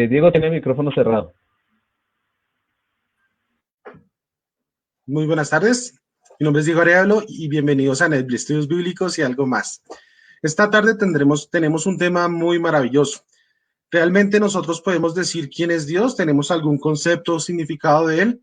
Diego tiene el micrófono cerrado. Muy buenas tardes, mi nombre es Diego Arevalo y bienvenidos a Netbli, Estudios Bíblicos y algo más. Esta tarde tenemos un tema muy maravilloso. ¿Realmente nosotros podemos decir quién es Dios? ¿Tenemos algún concepto o significado de él?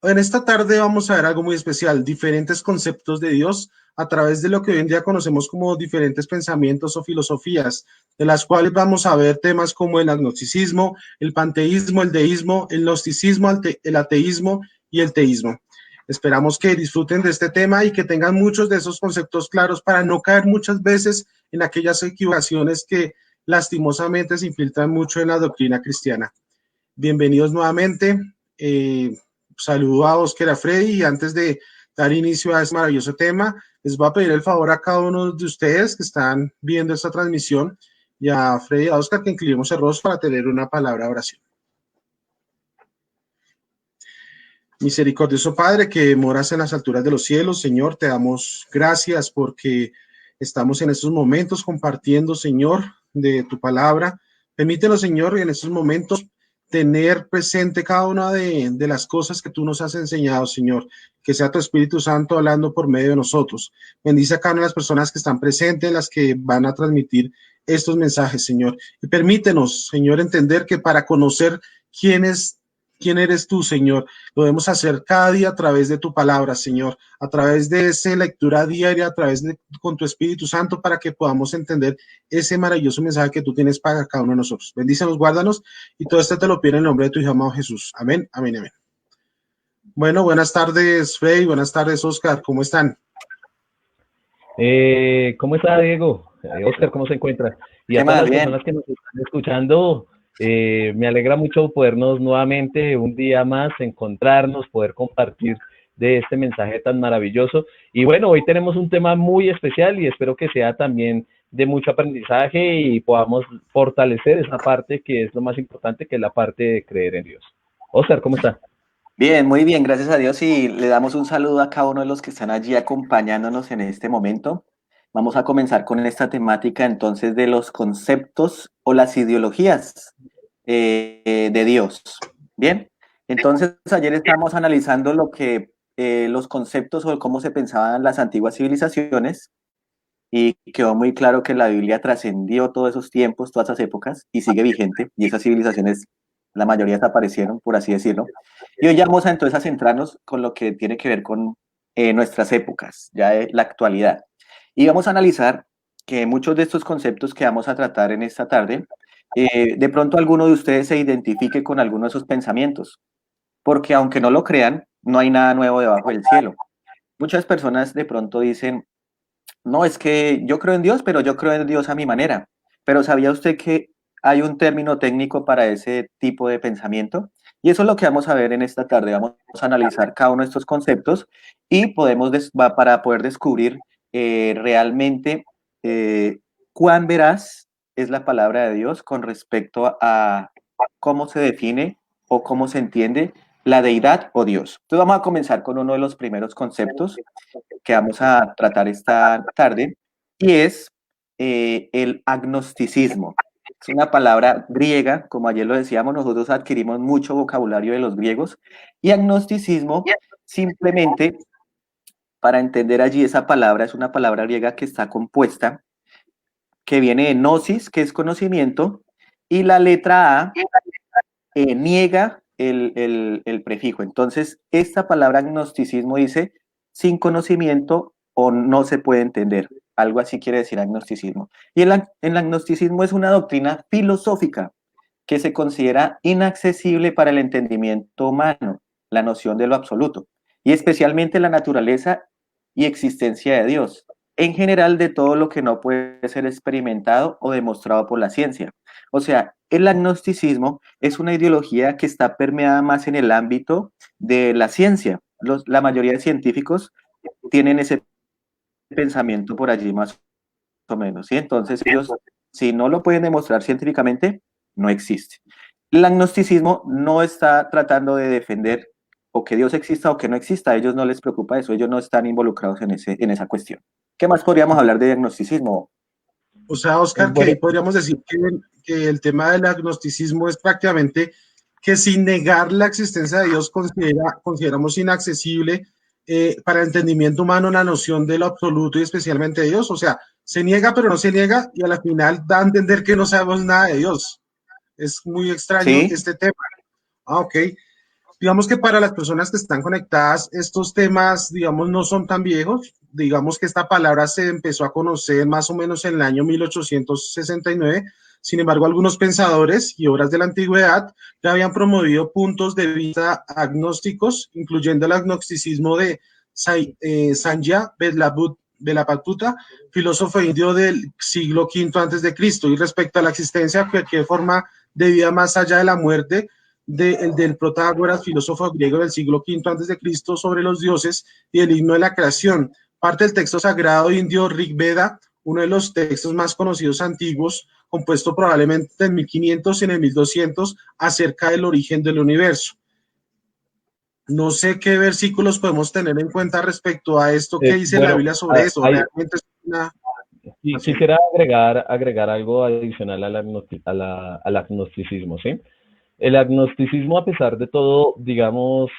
En esta tarde vamos a ver algo muy especial, diferentes conceptos de Dios a través de lo que hoy en día conocemos como diferentes pensamientos o filosofías, de las cuales vamos a ver temas como el agnosticismo, el panteísmo, el deísmo, el gnosticismo, el ateísmo y el teísmo. Esperamos que disfruten de este tema y que tengan muchos de esos conceptos claros para no caer muchas veces en aquellas equivocaciones que lastimosamente se infiltran mucho en la doctrina cristiana. Bienvenidos nuevamente. Saludo a Oscar y a Freddy y antes de dar inicio a este maravilloso tema, les voy a pedir el favor a cada uno de ustedes que están viendo esta transmisión y a Freddy y a Oscar que inclinemos el rostro para tener una palabra de oración. Misericordioso Padre, que moras en las alturas de los cielos, Señor, te damos gracias porque estamos en estos momentos compartiendo, Señor, de tu palabra. Permítenos, Señor, en estos momentos tener presente cada una de las cosas que tú nos has enseñado, Señor, que sea tu Espíritu Santo hablando por medio de nosotros. Bendice a cada una de las personas que están presentes, las que van a transmitir estos mensajes, Señor. Y permítenos, Señor, entender que para conocer quién eres tú, Señor, lo debemos hacer cada día a través de tu palabra, Señor, a través de esa lectura diaria, a través de con tu Espíritu Santo, para que podamos entender ese maravilloso mensaje que tú tienes para cada uno de nosotros. Bendícenos, guárdanos, y todo esto te lo pido en el nombre de tu Hijo amado Jesús. Amén, amén, amén. Bueno, buenas tardes, Frey, buenas tardes, Oscar, ¿cómo están? ¿Cómo está Diego? Oscar, ¿cómo se encuentra? Y a ¿Qué todas más? las Bien. personas que nos están escuchando, me alegra mucho podernos nuevamente un día más encontrarnos, poder compartir de este mensaje tan maravilloso. Y bueno, hoy tenemos un tema muy especial y espero que sea también de mucho aprendizaje y podamos fortalecer esa parte que es lo más importante, que es la parte de creer en Dios. Oscar, ¿cómo está? Bien, muy bien, gracias a Dios, y le damos un saludo a cada uno de los que están allí acompañándonos en este momento. Vamos a comenzar con esta temática entonces de los conceptos o las ideologías de Dios. Bien, entonces ayer estábamos analizando lo que los conceptos o cómo se pensaban las antiguas civilizaciones y quedó muy claro que la Biblia trascendió todos esos tiempos, todas esas épocas y sigue vigente, y esas civilizaciones, la mayoría desaparecieron, por así decirlo. Y hoy ya vamos a, entonces a centrarnos con lo que tiene que ver con nuestras épocas, ya de la actualidad. Y vamos a analizar que muchos de estos conceptos que vamos a tratar en esta tarde, de pronto alguno de ustedes se identifique con alguno de esos pensamientos, porque aunque no lo crean, no hay nada nuevo debajo del cielo. Muchas personas de pronto dicen, no, es que yo creo en Dios, pero yo creo en Dios a mi manera. Pero ¿sabía usted que hay un término técnico para ese tipo de pensamiento? Y eso es lo que vamos a ver en esta tarde. Vamos a analizar cada uno de estos conceptos y para poder descubrir realmente cuán veraz es la palabra de Dios con respecto a cómo se define o cómo se entiende la deidad o Dios. Entonces vamos a comenzar con uno de los primeros conceptos que vamos a tratar esta tarde, y es el agnosticismo. Es una palabra griega, como ayer lo decíamos, nosotros adquirimos mucho vocabulario de los griegos, y agnosticismo simplemente, para entender allí esa palabra, es una palabra griega que está compuesta, que viene de gnosis, que es conocimiento, y la letra A niega el prefijo. Entonces, esta palabra agnosticismo dice sin conocimiento o no se puede entender. Algo así quiere decir agnosticismo. Y el agnosticismo es una doctrina filosófica que se considera inaccesible para el entendimiento humano, la noción de lo absoluto, y especialmente la naturaleza y existencia de Dios, en general de todo lo que no puede ser experimentado o demostrado por la ciencia. O sea, el agnosticismo es una ideología que está permeada más en el ámbito de la ciencia. La mayoría de científicos tienen ese pensamiento por allí más o menos, ¿sí? Entonces ellos, si no lo pueden demostrar científicamente, no existe. El agnosticismo no está tratando de defender o que Dios exista o que no exista, a ellos no les preocupa eso, ellos no están involucrados en esa cuestión. ¿Qué más podríamos hablar de agnosticismo? O sea, Oscar, que Bueno, ahí podríamos decir que el tema del agnosticismo es prácticamente que sin negar la existencia de Dios consideramos inaccesible para el entendimiento humano la noción de lo absoluto y especialmente de Dios. O sea, se niega pero no se niega y a la final da a entender que no sabemos nada de Dios. Es muy extraño Sí, este tema. Ah, ok. Digamos que para las personas que están conectadas, estos temas, digamos, no son tan viejos. Digamos que esta palabra se empezó a conocer más o menos en el año 1869. Sin embargo, algunos pensadores y obras de la antigüedad ya habían promovido puntos de vista agnósticos, incluyendo el agnosticismo de Sanja Velapatuta, filósofo indio del siglo V antes de Cristo, y respecto a la existencia de cualquier forma de vida más allá de la muerte, del Protágoras, filósofo griego del siglo V antes de Cristo, sobre los dioses y el himno de la creación. Parte del texto sagrado indio Rig Veda, uno de los textos más conocidos antiguos, compuesto probablemente en 1500 y en el 1200, acerca del origen del universo. No sé qué versículos podemos tener en cuenta respecto a esto que dice la bueno, Biblia sobre esto. hay, Realmente es una... y Así. quisiera agregar algo adicional al agnosticismo, ¿sí? El agnosticismo, a pesar de todo, digamos,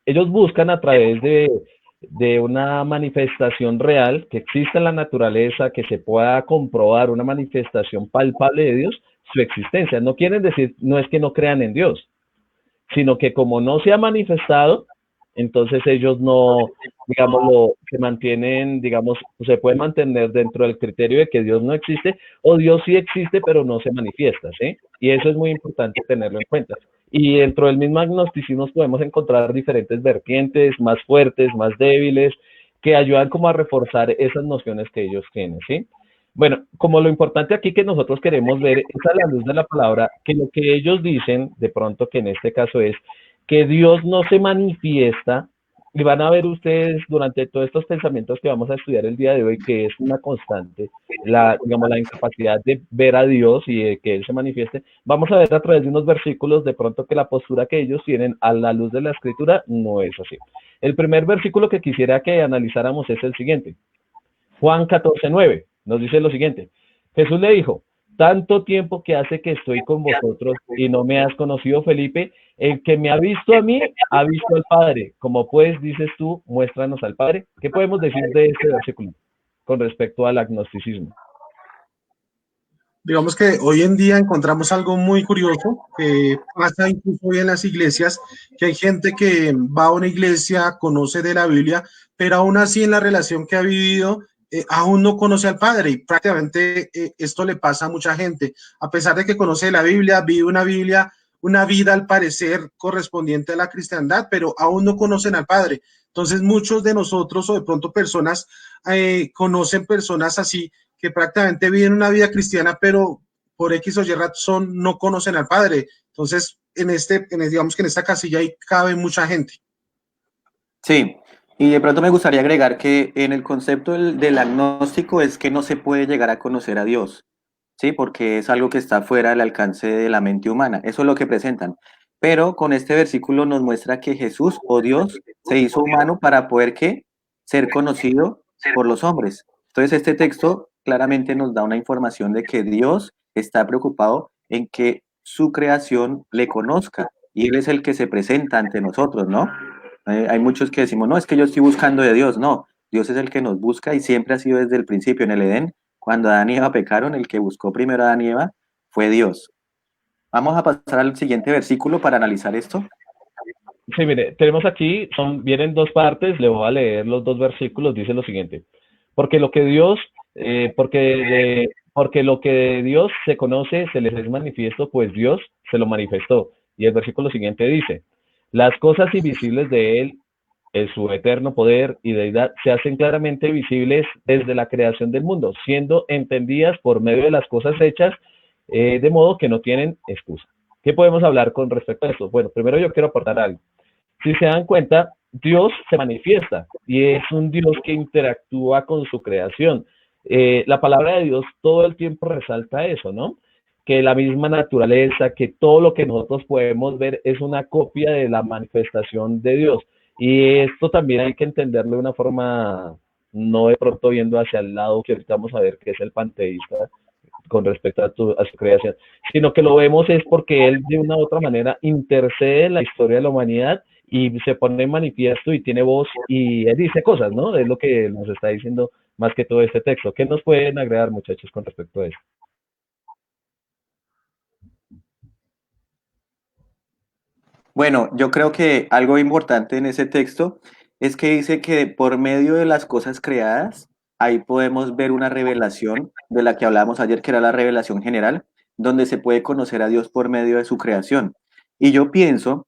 ellos buscan a través de una manifestación real que exista en la naturaleza, que se pueda comprobar una manifestación palpable de Dios, su existencia. No quieren decir, no es que no crean en Dios, sino que como no se ha manifestado, entonces ellos no, digamos, se mantienen, digamos, se puede mantener dentro del criterio de que Dios no existe o Dios sí existe, pero no se manifiesta, ¿sí? Y eso es muy importante tenerlo en cuenta. Y dentro del mismo agnosticismo podemos encontrar diferentes vertientes, más fuertes, más débiles, que ayudan como a reforzar esas nociones que ellos tienen, ¿sí? Bueno, como lo importante aquí que nosotros queremos ver es a la luz de la palabra, que lo que ellos dicen, de pronto que en este caso es que Dios no se manifiesta, y van a ver ustedes durante todos estos pensamientos que vamos a estudiar el día de hoy, que es una constante, digamos, la incapacidad de ver a Dios y de que Él se manifieste. Vamos a ver a través de unos versículos de pronto que la postura que ellos tienen a la luz de la Escritura no es así. El primer versículo que quisiera que analizáramos es el siguiente. Juan 14:9 nos dice lo siguiente. Jesús le dijo, tanto tiempo que hace que estoy con vosotros y no me has conocido, Felipe, el que me ha visto a mí, ha visto al Padre. Como pues dices tú, muéstranos al Padre. ¿Qué podemos decir de este versículo con respecto al agnosticismo? Digamos que hoy en día encontramos algo muy curioso que pasa incluso hoy en las iglesias, que hay gente que va a una iglesia, conoce de la Biblia, pero aún así en la relación que ha vivido, aún no conoce al Padre y prácticamente esto le pasa a mucha gente. A pesar de que conoce la Biblia, vive una vida al parecer correspondiente a la cristiandad, pero aún no conocen al Padre. Entonces muchos de nosotros o de pronto personas conocen personas así que prácticamente viven una vida cristiana, pero por X o Y razón no conocen al Padre. Entonces, digamos que en esta casilla ahí cabe mucha gente. sí. Y de pronto me gustaría agregar que en el concepto del agnóstico es que no se puede llegar a conocer a Dios, ¿sí? Porque es algo que está fuera del alcance de la mente humana. Eso es lo que presentan. Pero con este versículo nos muestra que Jesús o Dios se hizo humano para poder ¿qué? Ser conocido por los hombres. Entonces este texto claramente nos da una información de que Dios está preocupado en que su creación le conozca y Él es el que se presenta ante nosotros, ¿no? Hay muchos que decimos, no, es que yo estoy buscando de Dios. No, Dios es el que nos busca y siempre ha sido desde el principio en el Edén. Cuando Adán y Eva pecaron, el que buscó primero a Adán y Eva fue Dios. Vamos a pasar al siguiente versículo para analizar esto. Sí, mire, tenemos aquí, vienen dos partes, le voy a leer los dos versículos, dice lo siguiente. Porque lo que Dios, porque lo que de Dios se conoce, se les es manifiesto, pues Dios se lo manifestó. Y el versículo siguiente dice, las cosas invisibles de Él, en su eterno poder y deidad, se hacen claramente visibles desde la creación del mundo, siendo entendidas por medio de las cosas hechas, de modo que no tienen excusa. ¿Qué podemos hablar con respecto a esto? Bueno, primero yo quiero aportar algo. si se dan cuenta, Dios se manifiesta y es un Dios que interactúa con su creación. La palabra de Dios todo el tiempo resalta eso, ¿no? Que la misma naturaleza, que todo lo que nosotros podemos ver es una copia de la manifestación de Dios. Y esto también hay que entenderlo de una forma, no de pronto viendo hacia el lado que ahorita vamos a ver que es el panteísta con respecto a su creación, sino que lo vemos es porque él de una u otra manera intercede en la historia de la humanidad y se pone en manifiesto y tiene voz y él dice cosas, ¿no? Es lo que nos está diciendo más que todo este texto. ¿Qué nos pueden agregar, muchachos, con respecto a eso? Bueno, yo creo que algo importante en ese texto es que dice que por medio de las cosas creadas, ahí podemos ver una revelación de la que hablábamos ayer, que era la revelación general, donde se puede conocer a Dios por medio de su creación. Y yo pienso,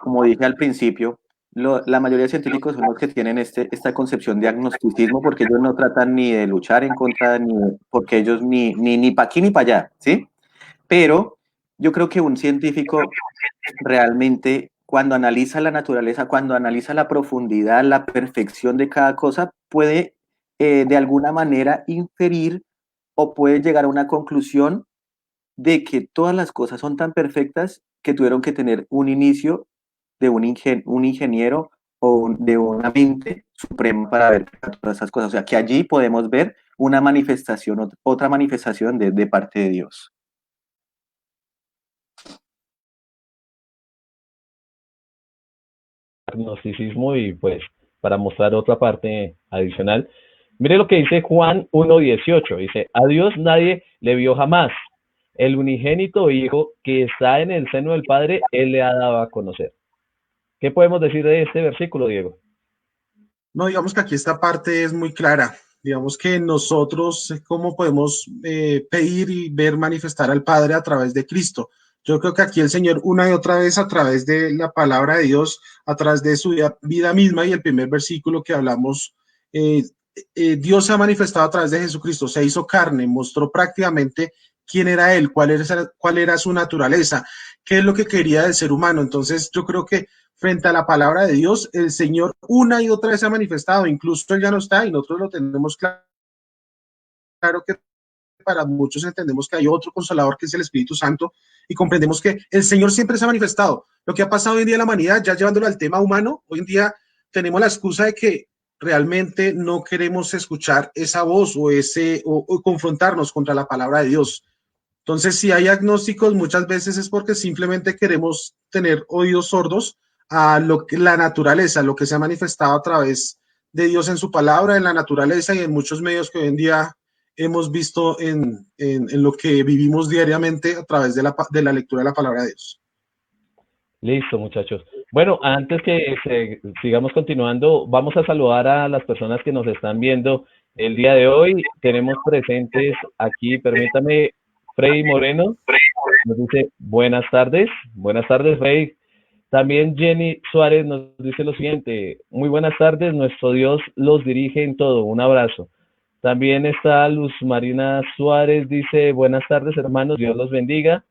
como dije al principio, la mayoría de científicos son los que tienen esta concepción de agnosticismo porque ellos no tratan ni de luchar en contra, ni porque ellos ni para aquí ni para allá, ¿sí? Pero yo creo que un científico realmente cuando analiza la naturaleza, cuando analiza la profundidad, la perfección de cada cosa, puede de alguna manera inferir o puede llegar a una conclusión de que todas las cosas son tan perfectas que tuvieron que tener un inicio de un ingeniero de una mente suprema para ver todas esas cosas. O sea, que allí podemos ver una manifestación, otra manifestación de parte de Dios. Agnosticismo y pues para mostrar otra parte adicional. Mire lo que dice Juan 1:18, dice, a Dios nadie le vio jamás. El unigénito Hijo que está en el seno del Padre, Él le ha dado a conocer. ¿Qué podemos decir de este versículo, Diego? No, digamos que aquí esta parte es muy clara. Digamos que nosotros, ¿cómo podemos pedir y ver manifestar al Padre a través de Cristo? Yo creo que aquí el Señor una y otra vez a través de la palabra de Dios, a través de su vida misma y el primer versículo que hablamos, Dios se ha manifestado a través de Jesucristo, se hizo carne, mostró prácticamente quién era Él, cuál era su naturaleza, qué es lo que quería del ser humano. Entonces yo creo que frente a la palabra de Dios, el Señor una y otra vez se ha manifestado, incluso Él ya no está y nosotros lo tenemos claro que para muchos entendemos que hay otro consolador que es el Espíritu Santo y comprendemos que el Señor siempre se ha manifestado. Lo que ha pasado hoy en día en la humanidad, ya llevándolo al tema humano, hoy en día tenemos la excusa de que realmente no queremos escuchar esa voz o confrontarnos contra la palabra de Dios. Entonces, si hay agnósticos, muchas veces es porque simplemente queremos tener oídos sordos a la naturaleza, lo que se ha manifestado a través de Dios en su palabra, en la naturaleza y en muchos medios que hoy en día hemos visto en lo que vivimos diariamente a través de la lectura de la palabra de Dios. Listo, muchachos. Bueno, antes que sigamos continuando, vamos a saludar a las personas que nos están viendo el día de hoy. Tenemos presentes aquí, permítame, Freddy Moreno, nos dice buenas tardes. Buenas tardes, Freddy. También Jenny Suárez nos dice lo siguiente, muy buenas tardes, nuestro Dios los dirige en todo, un abrazo. También está Luz Marina Suárez, dice buenas tardes hermanos, Dios los bendiga.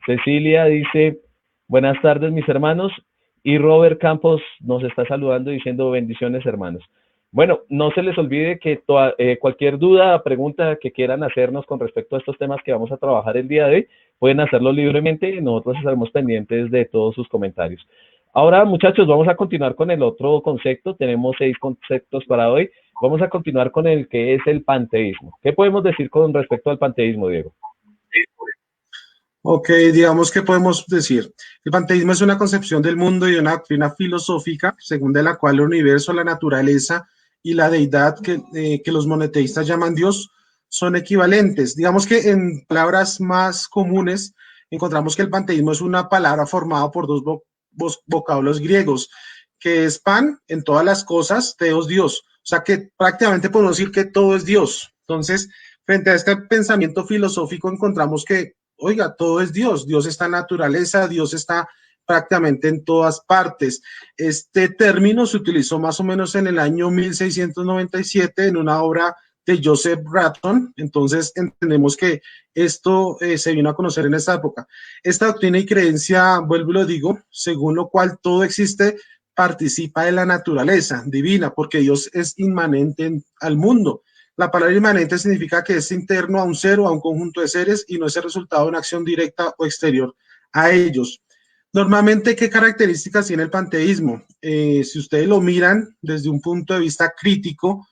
Cecilia dice buenas tardes mis hermanos y Robert Campos nos está saludando diciendo bendiciones hermanos. Bueno, no se les olvide que cualquier duda, pregunta que quieran hacernos con respecto a estos temas que vamos a trabajar el día de hoy, pueden hacerlo libremente y nosotros estaremos pendientes de todos sus comentarios. Ahora, muchachos, vamos a continuar con el otro concepto. Tenemos 6 conceptos para hoy. Vamos a continuar con el que es el panteísmo. ¿Qué podemos decir con respecto al panteísmo, Diego? Ok, digamos que podemos decir, el panteísmo es una concepción del mundo y una doctrina filosófica según de la cual el universo, la naturaleza y la deidad que los monoteístas llaman Dios son equivalentes. Digamos que en palabras más comunes encontramos que el panteísmo es una palabra formada por dos vocablos griegos, que es pan en todas las cosas, teos Dios. O sea que prácticamente podemos decir que todo es Dios. Entonces, frente a este pensamiento filosófico encontramos que oiga, todo es Dios, Dios está en naturaleza, Dios está prácticamente en todas partes. Este término se utilizó más o menos en el año 1697 en una obra de Joseph Ratton. Entonces entendemos que esto se vino a conocer en esta época. Esta doctrina y creencia, vuelvo y lo digo, según lo cual todo existe, participa de la naturaleza divina, porque Dios es inmanente al mundo. La palabra inmanente significa que es interno a un ser o a un conjunto de seres y no es el resultado de una acción directa o exterior a ellos. Normalmente, ¿qué características tiene el panteísmo? Si ustedes lo miran desde un punto de vista crítico,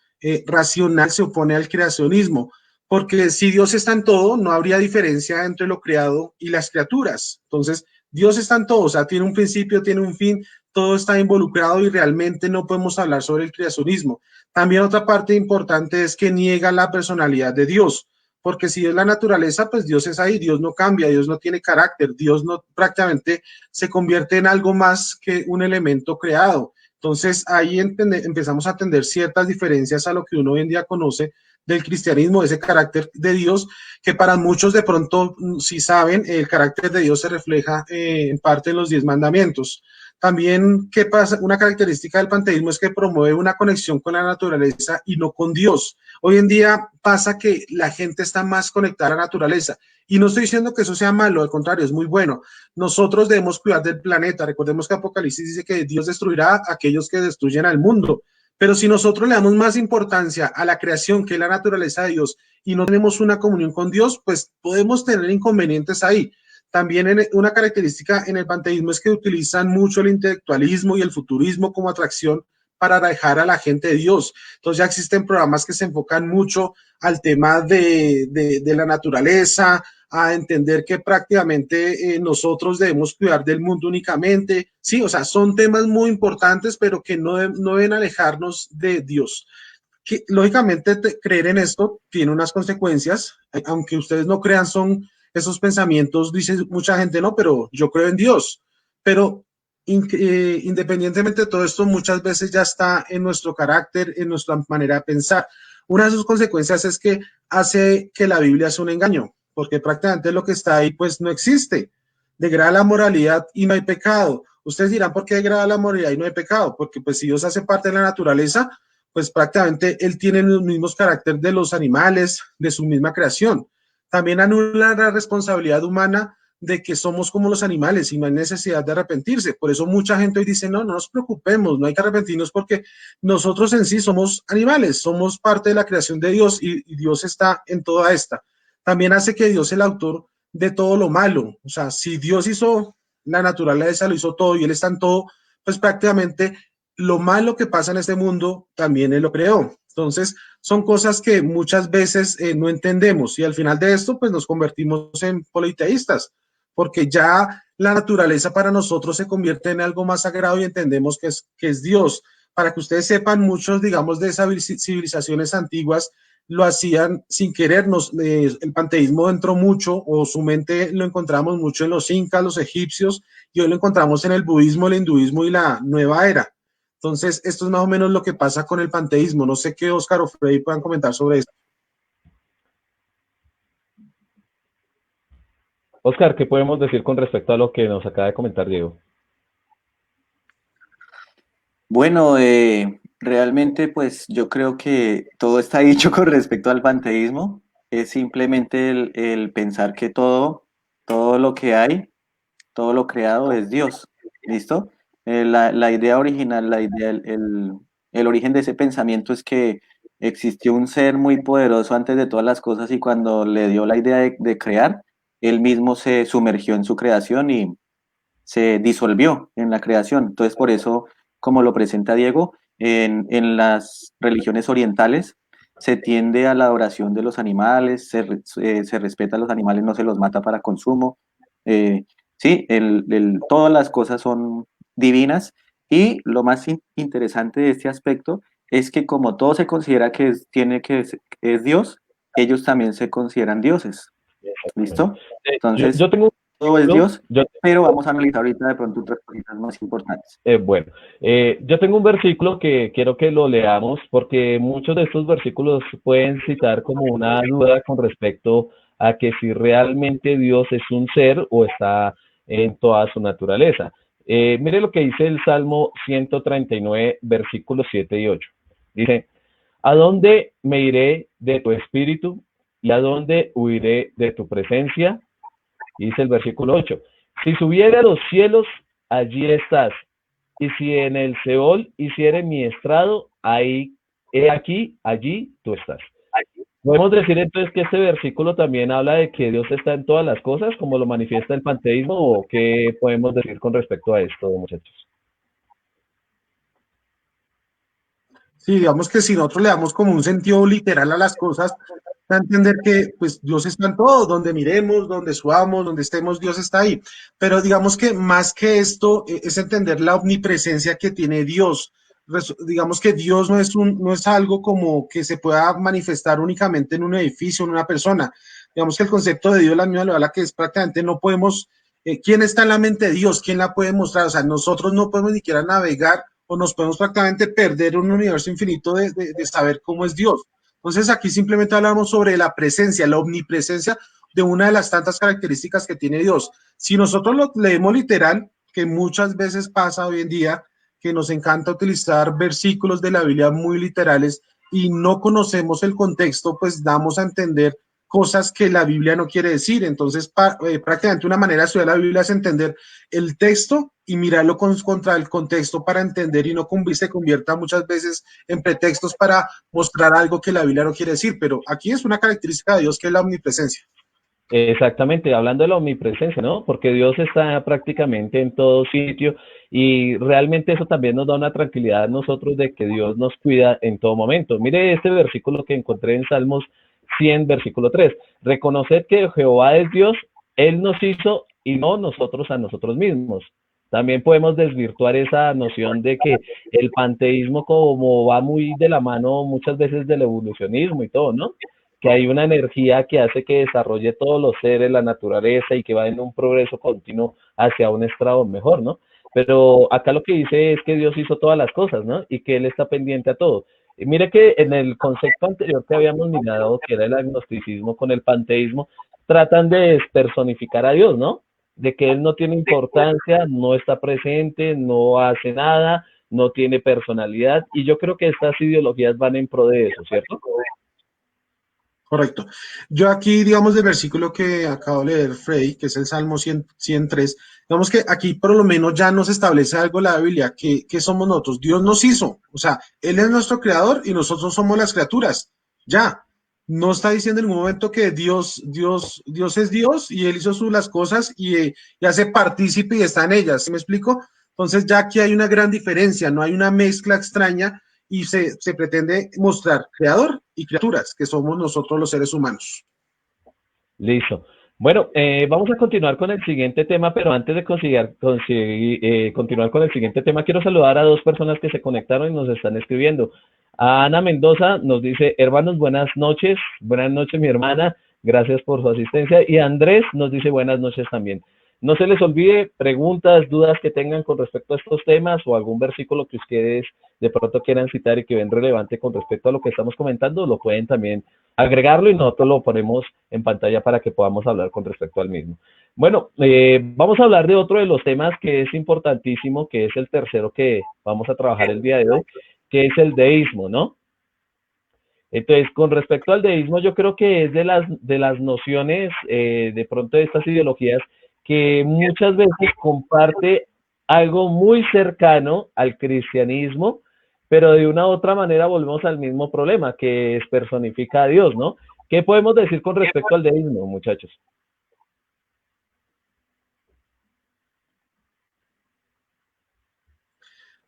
racional, se opone al creacionismo, porque si Dios está en todo, no habría diferencia entre lo creado y las criaturas. Entonces, Dios está en todo, o sea, tiene un principio, tiene un fin, todo está involucrado y realmente no podemos hablar sobre el creacionismo. También otra parte importante es que niega la personalidad de Dios, porque si es la naturaleza, pues Dios es ahí, Dios no cambia, Dios no tiene carácter, Dios no prácticamente se convierte en algo más que un elemento creado. Entonces ahí empezamos a entender ciertas diferencias a lo que uno hoy en día conoce del cristianismo, ese carácter de Dios, que para muchos de pronto, si saben, el carácter de Dios se refleja en parte en los 10 mandamientos. También, ¿qué pasa? Una característica del panteísmo es que promueve una conexión con la naturaleza y no con Dios. Hoy en día pasa que la gente está más conectada a la naturaleza. Y no estoy diciendo que eso sea malo, al contrario, es muy bueno. Nosotros debemos cuidar del planeta. Recordemos que Apocalipsis dice que Dios destruirá a aquellos que destruyen al mundo. Pero si nosotros le damos más importancia a la creación, que es la naturaleza de Dios, y no tenemos una comunión con Dios, pues podemos tener inconvenientes ahí. También una característica en el panteísmo es que utilizan mucho el intelectualismo y el futurismo como atracción para alejar a la gente de Dios. Entonces ya existen programas que se enfocan mucho al tema de la naturaleza, a entender que prácticamente nosotros debemos cuidar del mundo únicamente. Sí, o sea, son temas muy importantes, pero que no deben alejarnos de Dios. Que, lógicamente, creer en esto tiene unas consecuencias, aunque ustedes no crean, son esos pensamientos, dice mucha gente, no, pero yo creo en Dios. Pero independientemente de todo esto, muchas veces ya está en nuestro carácter, en nuestra manera de pensar. Una de sus consecuencias es que hace que la Biblia sea un engaño, porque prácticamente lo que está ahí pues no existe. Degrada la moralidad y no hay pecado. Ustedes dirán, ¿por qué degrada la moralidad y no hay pecado? Porque pues si Dios hace parte de la naturaleza, pues prácticamente él tiene los mismos caracteres de los animales, de su misma creación. También anula la responsabilidad humana de que somos como los animales y no hay necesidad de arrepentirse. Por eso mucha gente hoy dice, no, no nos preocupemos, no hay que arrepentirnos porque nosotros en sí somos animales, somos parte de la creación de Dios y Dios está en toda esta. También hace que Dios es el autor de todo lo malo. O sea, si Dios hizo la naturaleza, lo hizo todo y Él está en todo, pues prácticamente lo malo que pasa en este mundo también Él lo creó. Entonces, son cosas que muchas veces no entendemos y al final de esto, pues nos convertimos en politeístas, porque ya la naturaleza para nosotros se convierte en algo más sagrado y entendemos que es Dios. Para que ustedes sepan, muchos, digamos, de esas civilizaciones antiguas lo hacían sin querernos. El panteísmo entró mucho, o su mente lo encontramos mucho en los incas, los egipcios, y hoy lo encontramos en el budismo, el hinduismo y la nueva era. Entonces, esto es más o menos lo que pasa con el panteísmo. No sé qué Oscar o Freddy puedan comentar sobre esto. Oscar, ¿qué podemos decir con respecto a lo que nos acaba de comentar Diego? Bueno, realmente pues yo creo que todo está dicho con respecto al panteísmo. Es simplemente el pensar que todo lo que hay, todo lo creado es Dios. ¿Listo? La idea original, el origen de ese pensamiento es que existió un ser muy poderoso antes de todas las cosas y cuando le dio la idea de crear, él mismo se sumergió en su creación y se disolvió en la creación. Entonces, por eso, como lo presenta Diego, en las religiones orientales se tiende a la adoración de los animales, se respeta a los animales, no se los mata para consumo. Sí, todas las cosas son divinas y lo más interesante de este aspecto es que como todo se considera que es Dios, ellos también se consideran dioses. Exactamente. ¿Listo? Entonces, Yo tengo un todo es versículo, Dios, pero vamos a analizar ahorita de pronto otras cositas más importantes. bueno, yo tengo un versículo que quiero que lo leamos porque muchos de estos versículos pueden citar como una duda con respecto a que si realmente Dios es un ser o está en toda su naturaleza. Mire lo que dice el Salmo 139, versículos 7 y 8. Dice, ¿A dónde me iré de tu espíritu y a dónde huiré de tu presencia? Y dice el versículo 8, si subiera a los cielos, allí estás, y si en el Seol hiciere mi estrado, ahí, he aquí, allí tú estás. Podemos decir entonces que este versículo también habla de que Dios está en todas las cosas, como lo manifiesta el panteísmo, o qué podemos decir con respecto a esto, muchachos. Sí, digamos que si nosotros le damos como un sentido literal a las cosas, a entender que pues Dios está en todo, donde miremos, donde subamos, donde estemos, Dios está ahí. Pero digamos que más que esto es entender la omnipresencia que tiene Dios. Digamos que Dios no es algo como que se pueda manifestar únicamente en un edificio, en una persona. Digamos que el concepto de Dios, la misma lo habla que es prácticamente no podemos, ¿quién está en la mente de Dios? ¿Quién la puede mostrar? O sea, nosotros no podemos ni siquiera navegar o nos podemos prácticamente perder un universo infinito de saber cómo es Dios. Entonces aquí simplemente hablamos sobre la presencia, la omnipresencia de una de las tantas características que tiene Dios. Si nosotros lo leemos literal, que muchas veces pasa hoy en día, que nos encanta utilizar versículos de la Biblia muy literales y no conocemos el contexto, pues damos a entender cosas que la Biblia no quiere decir. Entonces, prácticamente una manera de estudiar la Biblia es entender el texto y mirarlo contra el contexto para entender y no se convierta muchas veces en pretextos para mostrar algo que la Biblia no quiere decir. Pero aquí es una característica de Dios que es la omnipresencia. Exactamente, hablando de la omnipresencia, ¿no? Porque Dios está prácticamente en todo sitio y realmente eso también nos da una tranquilidad a nosotros de que Dios nos cuida en todo momento. Mire este versículo que encontré en Salmos 100, versículo 3. Reconoced que Jehová es Dios, Él nos hizo y no nosotros a nosotros mismos. También podemos desvirtuar esa noción de que el panteísmo como va muy de la mano muchas veces del evolucionismo y todo, ¿no? Que hay una energía que hace que desarrolle todos los seres, la naturaleza y que va en un progreso continuo hacia un estrado mejor, ¿no? Pero acá lo que dice es que Dios hizo todas las cosas, ¿no? Y que Él está pendiente a todo. Y mire que en el concepto anterior que habíamos mirado, que era el agnosticismo con el panteísmo, tratan de despersonificar a Dios, ¿no? De que Él no tiene importancia, no está presente, no hace nada, no tiene personalidad. Y yo creo que estas ideologías van en pro de eso, ¿cierto? Correcto. Yo aquí, digamos, del versículo que acabo de leer, Freddy, que es el Salmo 103, digamos que aquí por lo menos ya nos establece algo la Biblia, que somos nosotros. Dios nos hizo, o sea, Él es nuestro creador y nosotros somos las criaturas. Ya. No está diciendo en ningún momento que Dios es Dios y Él hizo las cosas y hace partícipe y está en ellas. ¿Sí me explico? Entonces ya aquí hay una gran diferencia, no hay una mezcla extraña y se pretende mostrar creador y criaturas, que somos nosotros los seres humanos. Listo. Bueno, vamos a continuar con el siguiente tema, pero antes de continuar con el siguiente tema, quiero saludar a dos personas que se conectaron y nos están escribiendo. A Ana Mendoza nos dice, hermanos, buenas noches mi hermana, gracias por su asistencia. Y Andrés nos dice buenas noches también. No se les olvide preguntas, dudas que tengan con respecto a estos temas o algún versículo que ustedes de pronto quieran citar y que ven relevante con respecto a lo que estamos comentando, lo pueden también agregarlo y nosotros lo ponemos en pantalla para que podamos hablar con respecto al mismo. Bueno, vamos a hablar de otro de los temas que es importantísimo, que es el tercero que vamos a trabajar el día de hoy, que es el deísmo, ¿no? Entonces, con respecto al deísmo, yo creo que es de las nociones, de pronto de estas ideologías, que muchas veces comparte algo muy cercano al cristianismo, pero de una u otra manera volvemos al mismo problema, que es personifica a Dios, ¿no? ¿Qué podemos decir con respecto al deísmo, muchachos?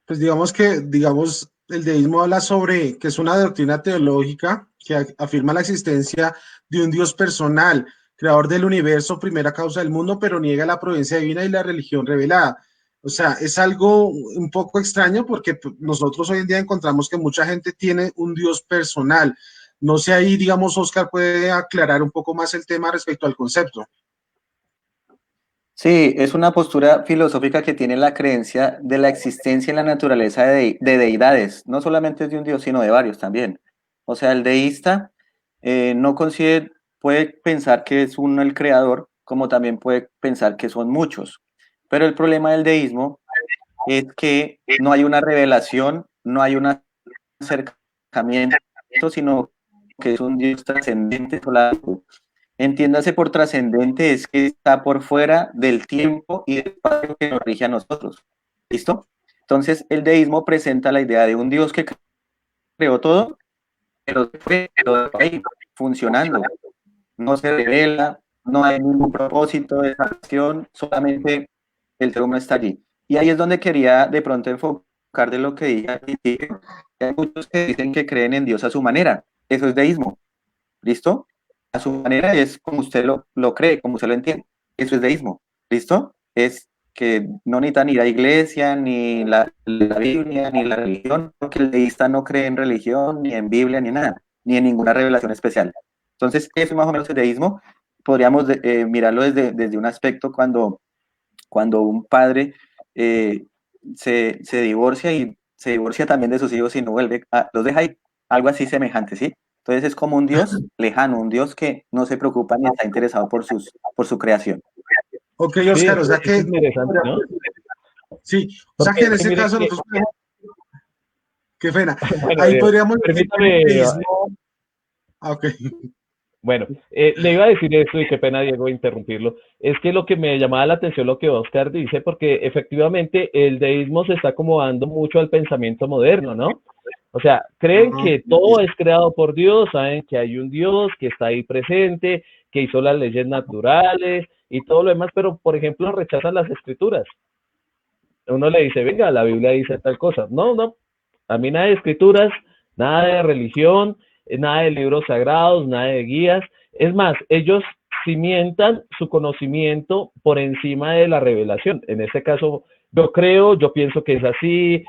Pues digamos, el deísmo habla sobre que es una doctrina teológica que afirma la existencia de un Dios personal, creador del universo, primera causa del mundo, pero niega la providencia divina y la religión revelada. O sea, es algo un poco extraño porque nosotros hoy en día encontramos que mucha gente tiene un Dios personal. No sé ahí, digamos, Oscar puede aclarar un poco más el tema respecto al concepto. Sí, es una postura filosófica que tiene la creencia de la existencia en la naturaleza de deidades, no solamente es de un dios, sino de varios también. O sea, el deísta no puede pensar que es uno el creador, como también puede pensar que son muchos. Pero el problema del deísmo es que no hay una revelación, no hay un acercamiento sino que es un Dios trascendente solamente. Entiéndase por trascendente es que está por fuera del tiempo y del espacio que nos rige a nosotros. ¿Listo? Entonces, el deísmo presenta la idea de un Dios que creó todo, pero quedó ahí, funcionando. No se revela, no hay ningún propósito de acción, solamente el ser humano está allí. Y ahí es donde quería de pronto enfocar de lo que dije al principio. Hay muchos que dicen que creen en Dios a su manera. Eso es deísmo. ¿Listo? A su manera es como usted lo cree, como usted lo entiende. Eso es deísmo. ¿Listo? Es que no necesitan ir a iglesia, ni la Biblia, ni la religión, porque el deísta no cree en religión, ni en Biblia, ni nada, ni en ninguna revelación especial. Entonces, eso es más o menos el deísmo. Podríamos mirarlo desde un aspecto cuando un padre se divorcia y se divorcia también de sus hijos y no vuelve, los deja ahí, algo así semejante, ¿sí? Entonces es como un Dios lejano, un Dios que no se preocupa ni está interesado por su creación. Ok, Sí, Oscar, o sea es que, interesante, ¿no? sí, o sea Porque que en es que ese mire caso que, nosotros, qué pena, bueno, ahí podríamos decir que permítame, el deísmo, ok, bueno, le iba a decir esto y qué pena, Diego, interrumpirlo. Es que lo que me llamaba la atención lo que Oscar dice, porque efectivamente el deísmo se está acomodando mucho al pensamiento moderno, ¿no? O sea, creen ajá, que todo es creado por Dios, saben que hay un Dios que está ahí presente, que hizo las leyes naturales y todo lo demás, pero por ejemplo rechazan las escrituras. Uno le dice, venga, la Biblia dice tal cosa. No, no, a mí nada de escrituras, nada de religión, nada de libros sagrados, nada de guías. Es más, ellos cimientan su conocimiento por encima de la revelación. En este caso, yo creo, yo pienso que es así,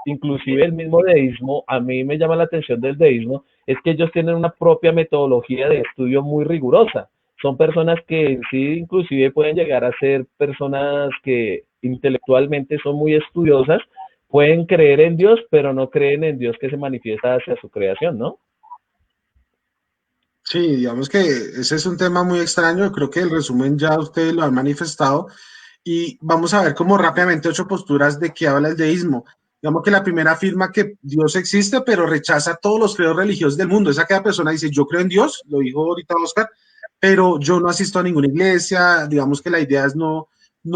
inclusive el mismo deísmo, a mí me llama la atención del deísmo, es que ellos tienen una propia metodología de estudio muy rigurosa. Son personas que sí, inclusive pueden llegar a ser personas que intelectualmente son muy estudiosas, pueden creer en Dios, pero no creen en Dios que se manifiesta hacia su creación, ¿no? sí, digamos que ese es un tema muy extraño, creo que el resumen ya ustedes lo han manifestado y vamos a ver como rápidamente 8 posturas de qué habla el deísmo. Digamos que la primera afirma que Dios existe, pero rechaza todos los credos religiosos del mundo. Esa que la persona dice, yo creo en Dios, lo dijo ahorita Oscar, pero yo no asisto a ninguna iglesia, digamos que la idea es no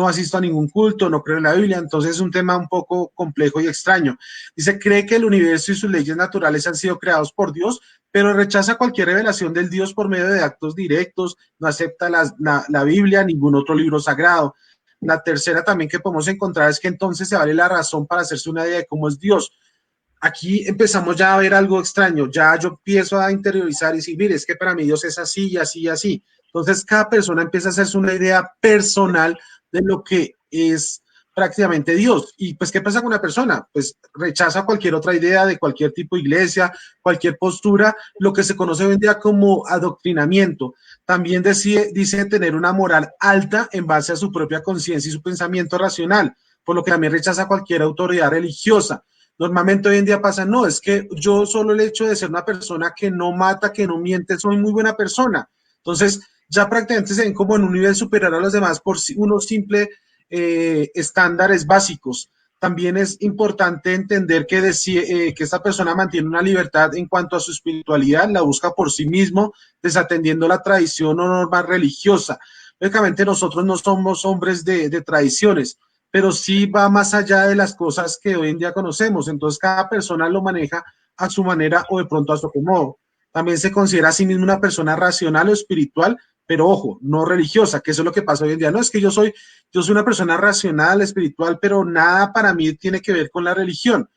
asisto a ningún culto, no creo en la Biblia, entonces es un tema un poco complejo y extraño. Dice, cree que el universo y sus leyes naturales han sido creados por Dios, pero rechaza cualquier revelación del Dios por medio de actos directos, no acepta la Biblia, ningún otro libro sagrado. La tercera también que podemos encontrar es que entonces se vale la razón para hacerse una idea de cómo es Dios. Aquí empezamos ya a ver algo extraño, ya yo empiezo a interiorizar y decir, mire, es que para mí Dios es así y así y así. Entonces cada persona empieza a hacerse una idea personal de lo que es prácticamente Dios. Y pues, ¿qué pasa con una persona? Pues rechaza cualquier otra idea de cualquier tipo de iglesia, cualquier postura, lo que se conoce hoy en día como adoctrinamiento. También dice tener una moral alta en base a su propia conciencia y su pensamiento racional, por lo que también rechaza cualquier autoridad religiosa. Normalmente hoy en día pasa, no, es que yo solo el hecho de ser una persona que no mata, que no miente, soy muy buena persona. Entonces, ya prácticamente se ven como en un nivel superior a los demás por unos simples estándares básicos. También es importante entender que esta persona mantiene una libertad en cuanto a su espiritualidad, la busca por sí mismo, desatendiendo la tradición o norma religiosa. Lógicamente nosotros no somos hombres de tradiciones, pero sí va más allá de las cosas que hoy en día conocemos. Entonces, cada persona lo maneja a su manera o de pronto a su modo. También se considera a sí mismo una persona racional o espiritual, pero ojo, no religiosa, que eso es lo que pasa hoy en día. No es que yo soy una persona racional, espiritual, pero nada para mí tiene que ver con la religión.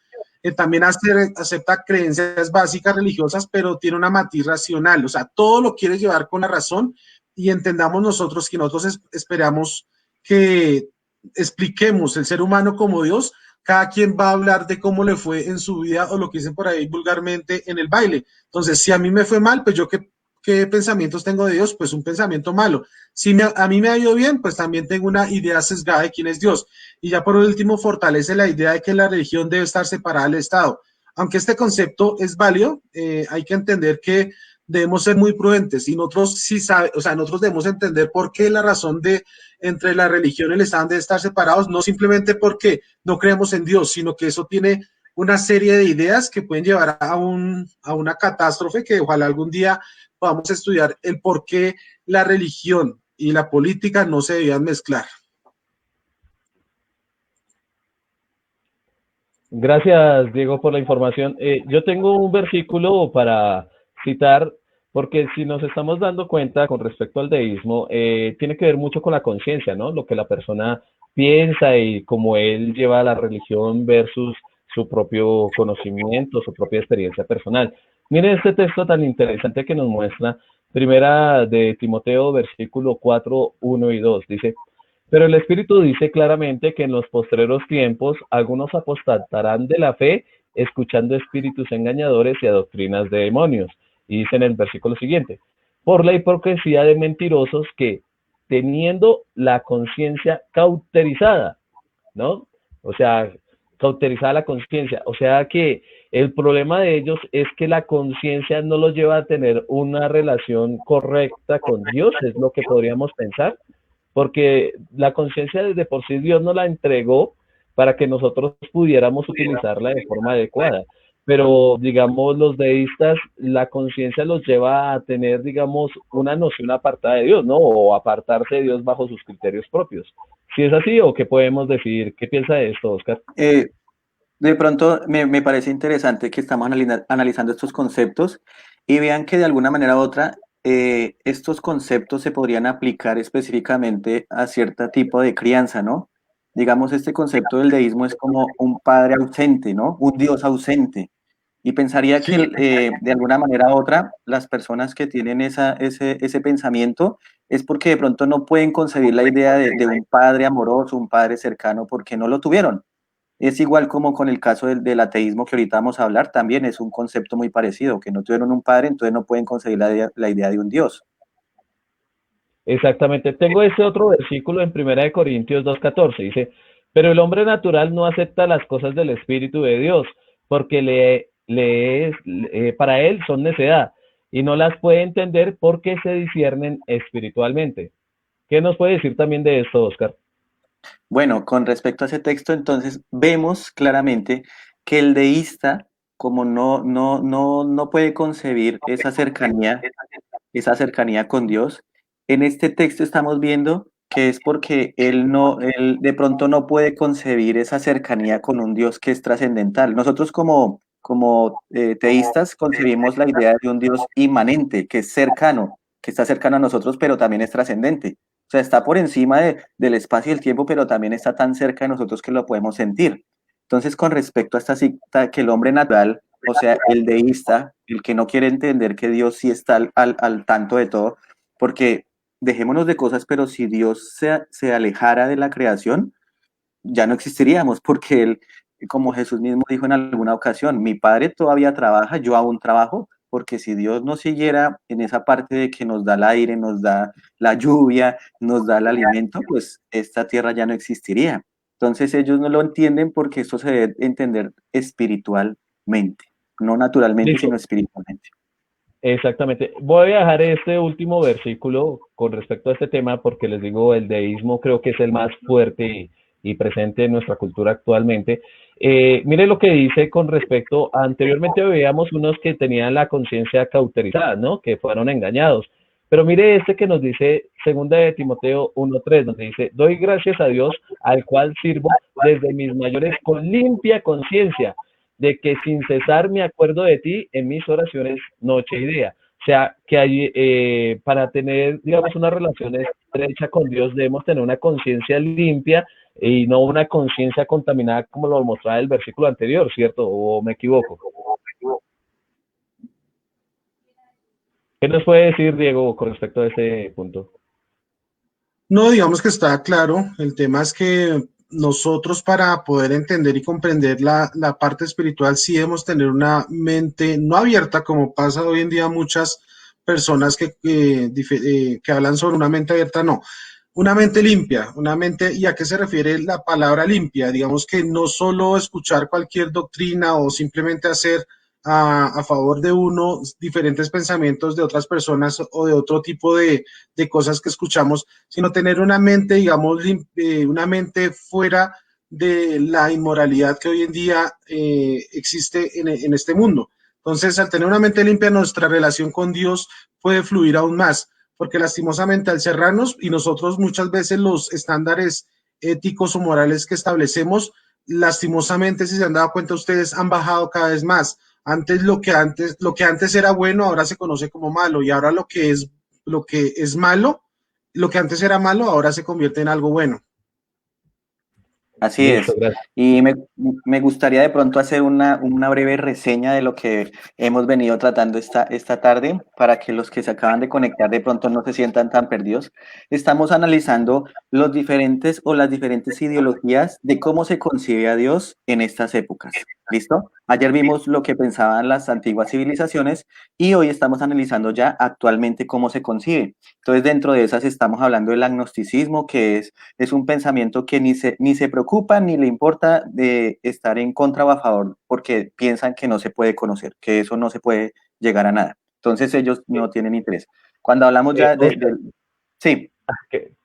También acepta creencias básicas religiosas, pero tiene una matiz racional. O sea, todo lo quiere llevar con la razón y entendamos nosotros que nosotros esperamos que expliquemos el ser humano como Dios, cada quien va a hablar de cómo le fue en su vida o lo que dicen por ahí vulgarmente en el baile. Entonces, si a mí me fue mal, pues yo qué pensamientos tengo de Dios, pues un pensamiento malo. Si a mí me ha ido bien, pues también tengo una idea sesgada de quién es Dios. Y ya por último, fortalece la idea de que la religión debe estar separada del Estado. Aunque este concepto es válido, hay que entender que debemos ser muy prudentes y nosotros sí o sea, nosotros debemos entender por qué la razón de entre la religión y el Estado de estar separados, no simplemente porque no creemos en Dios, sino que eso tiene una serie de ideas que pueden llevar a una catástrofe que ojalá algún día podamos estudiar el por qué la religión y la política no se debían mezclar. Gracias, Diego, por la información. Yo tengo un versículo para citar, porque si nos estamos dando cuenta con respecto al deísmo, tiene que ver mucho con la conciencia, ¿no? Lo que la persona piensa y cómo él lleva la religión versus su propio conocimiento, su propia experiencia personal. Miren este texto tan interesante que nos muestra, primera de Timoteo, versículo 4, 1 y 2. Dice, pero el Espíritu dice claramente que en los postreros tiempos algunos apostatarán de la fe, escuchando espíritus engañadores y a doctrinas de demonios. Y dice en el versículo siguiente, por la hipocresía de mentirosos que, teniendo la conciencia cauterizada, ¿no? O sea, cauterizada la conciencia. O sea que el problema de ellos es que la conciencia no los lleva a tener una relación correcta con Dios, es lo que podríamos pensar, porque la conciencia desde por sí Dios nos la entregó para que nosotros pudiéramos utilizarla de forma adecuada. Pero, digamos, los deístas, la conciencia los lleva a tener, digamos, una noción apartada de Dios, ¿no? O apartarse de Dios bajo sus criterios propios. Si es así, ¿o qué podemos decir? ¿Qué piensa de esto, Oscar? De pronto me parece interesante que estamos analizando estos conceptos y vean que de alguna manera u otra estos conceptos se podrían aplicar específicamente a cierto tipo de crianza, ¿no? Digamos, este concepto del deísmo es como un padre ausente, ¿no? Un Dios ausente. Y pensaría que Sí, de alguna manera u otra, las personas que tienen ese pensamiento es porque de pronto no pueden concebir la idea de un padre amoroso, un padre cercano, porque no lo tuvieron. Es igual como con el caso del ateísmo que ahorita vamos a hablar, también es un concepto muy parecido, que no tuvieron un padre, entonces no pueden concebir la idea de un Dios. Exactamente. Tengo ese otro versículo en Primera de Corintios 2:14. Dice, pero el hombre natural no acepta las cosas del Espíritu de Dios, porque para él son necedad, y no las puede entender porque se disciernen espiritualmente. ¿Qué nos puede decir también de esto, Oscar? Bueno, con respecto a ese texto, entonces vemos claramente que el deísta, como no puede concebir esa cercanía con Dios, en este texto estamos viendo que es porque él de pronto no puede concebir esa cercanía con un Dios que es trascendental. Nosotros como teístas concebimos la idea de un Dios inmanente, que es cercano, que está cercano a nosotros, pero también es trascendente. O sea, está por encima del espacio y el tiempo, pero también está tan cerca de nosotros que lo podemos sentir. Entonces, con respecto a esta cita, que el hombre natural, o sea, el deísta, el que no quiere entender que Dios sí está al tanto de todo, porque dejémonos de cosas, pero si Dios se alejara de la creación, ya no existiríamos, porque Él, como Jesús mismo dijo en alguna ocasión, mi Padre todavía trabaja, yo aún trabajo, porque si Dios no siguiera en esa parte de que nos da el aire, nos da la lluvia, nos da el alimento, pues esta tierra ya no existiría. Entonces ellos no lo entienden porque esto se debe entender espiritualmente, no naturalmente, Listo. sino espiritualmente. Exactamente. Voy a dejar este último versículo con respecto a este tema porque les digo, el deísmo creo que es el más fuerte y presente en nuestra cultura actualmente. Mire lo que dice con respecto, anteriormente veíamos unos que tenían la conciencia cauterizada, ¿no? Que fueron engañados. Pero mire este que nos dice segunda de Timoteo 1:3, donde dice, doy gracias a Dios al cual sirvo desde mis mayores con limpia conciencia de que sin cesar me acuerdo de ti en mis oraciones noche y día. O sea, que hay, para tener, digamos, una relación estrecha con Dios debemos tener una conciencia limpia y no una conciencia contaminada como lo mostraba el versículo anterior, ¿cierto? ¿O me equivoco? ¿Qué nos puede decir, Diego, con respecto a ese punto? no, digamos que está claro. El tema es que nosotros para poder entender y comprender la parte espiritual sí debemos tener una mente no abierta, como pasa hoy en día muchas personas que hablan sobre una mente abierta, no. Una mente limpia, una mente, ¿y a qué se refiere la palabra limpia? Digamos que no solo escuchar cualquier doctrina o simplemente hacer a favor de uno diferentes pensamientos de otras personas o de otro tipo de cosas que escuchamos, sino tener una mente, digamos, una mente fuera de la inmoralidad que hoy en día existe en este mundo. Entonces, al tener una mente limpia, nuestra relación con Dios puede fluir aún más, porque lastimosamente al cerrarnos y nosotros muchas veces los estándares éticos o morales que establecemos, lastimosamente, si se han dado cuenta ustedes, han bajado cada vez más. Lo que antes era bueno, ahora se conoce como malo, y ahora lo que es malo, lo que antes era malo, ahora se convierte en algo bueno. Así Listo, es. gracias. Y me gustaría de pronto hacer una breve reseña de lo que hemos venido tratando esta tarde para que los que se acaban de conectar de pronto no se sientan tan perdidos. Estamos analizando los diferentes o las diferentes ideologías de cómo se concibe a Dios en estas épocas. ¿Listo? Ayer vimos lo que pensaban las antiguas civilizaciones y hoy estamos analizando ya actualmente cómo se concibe. Entonces, dentro de esas estamos hablando del agnosticismo, que es un pensamiento que ni se preocupa ni le importa de estar en contra o a favor, porque piensan que no se puede conocer, que eso no se puede llegar a nada. Entonces ellos no tienen interés. Cuando hablamos ya Oscar, sí,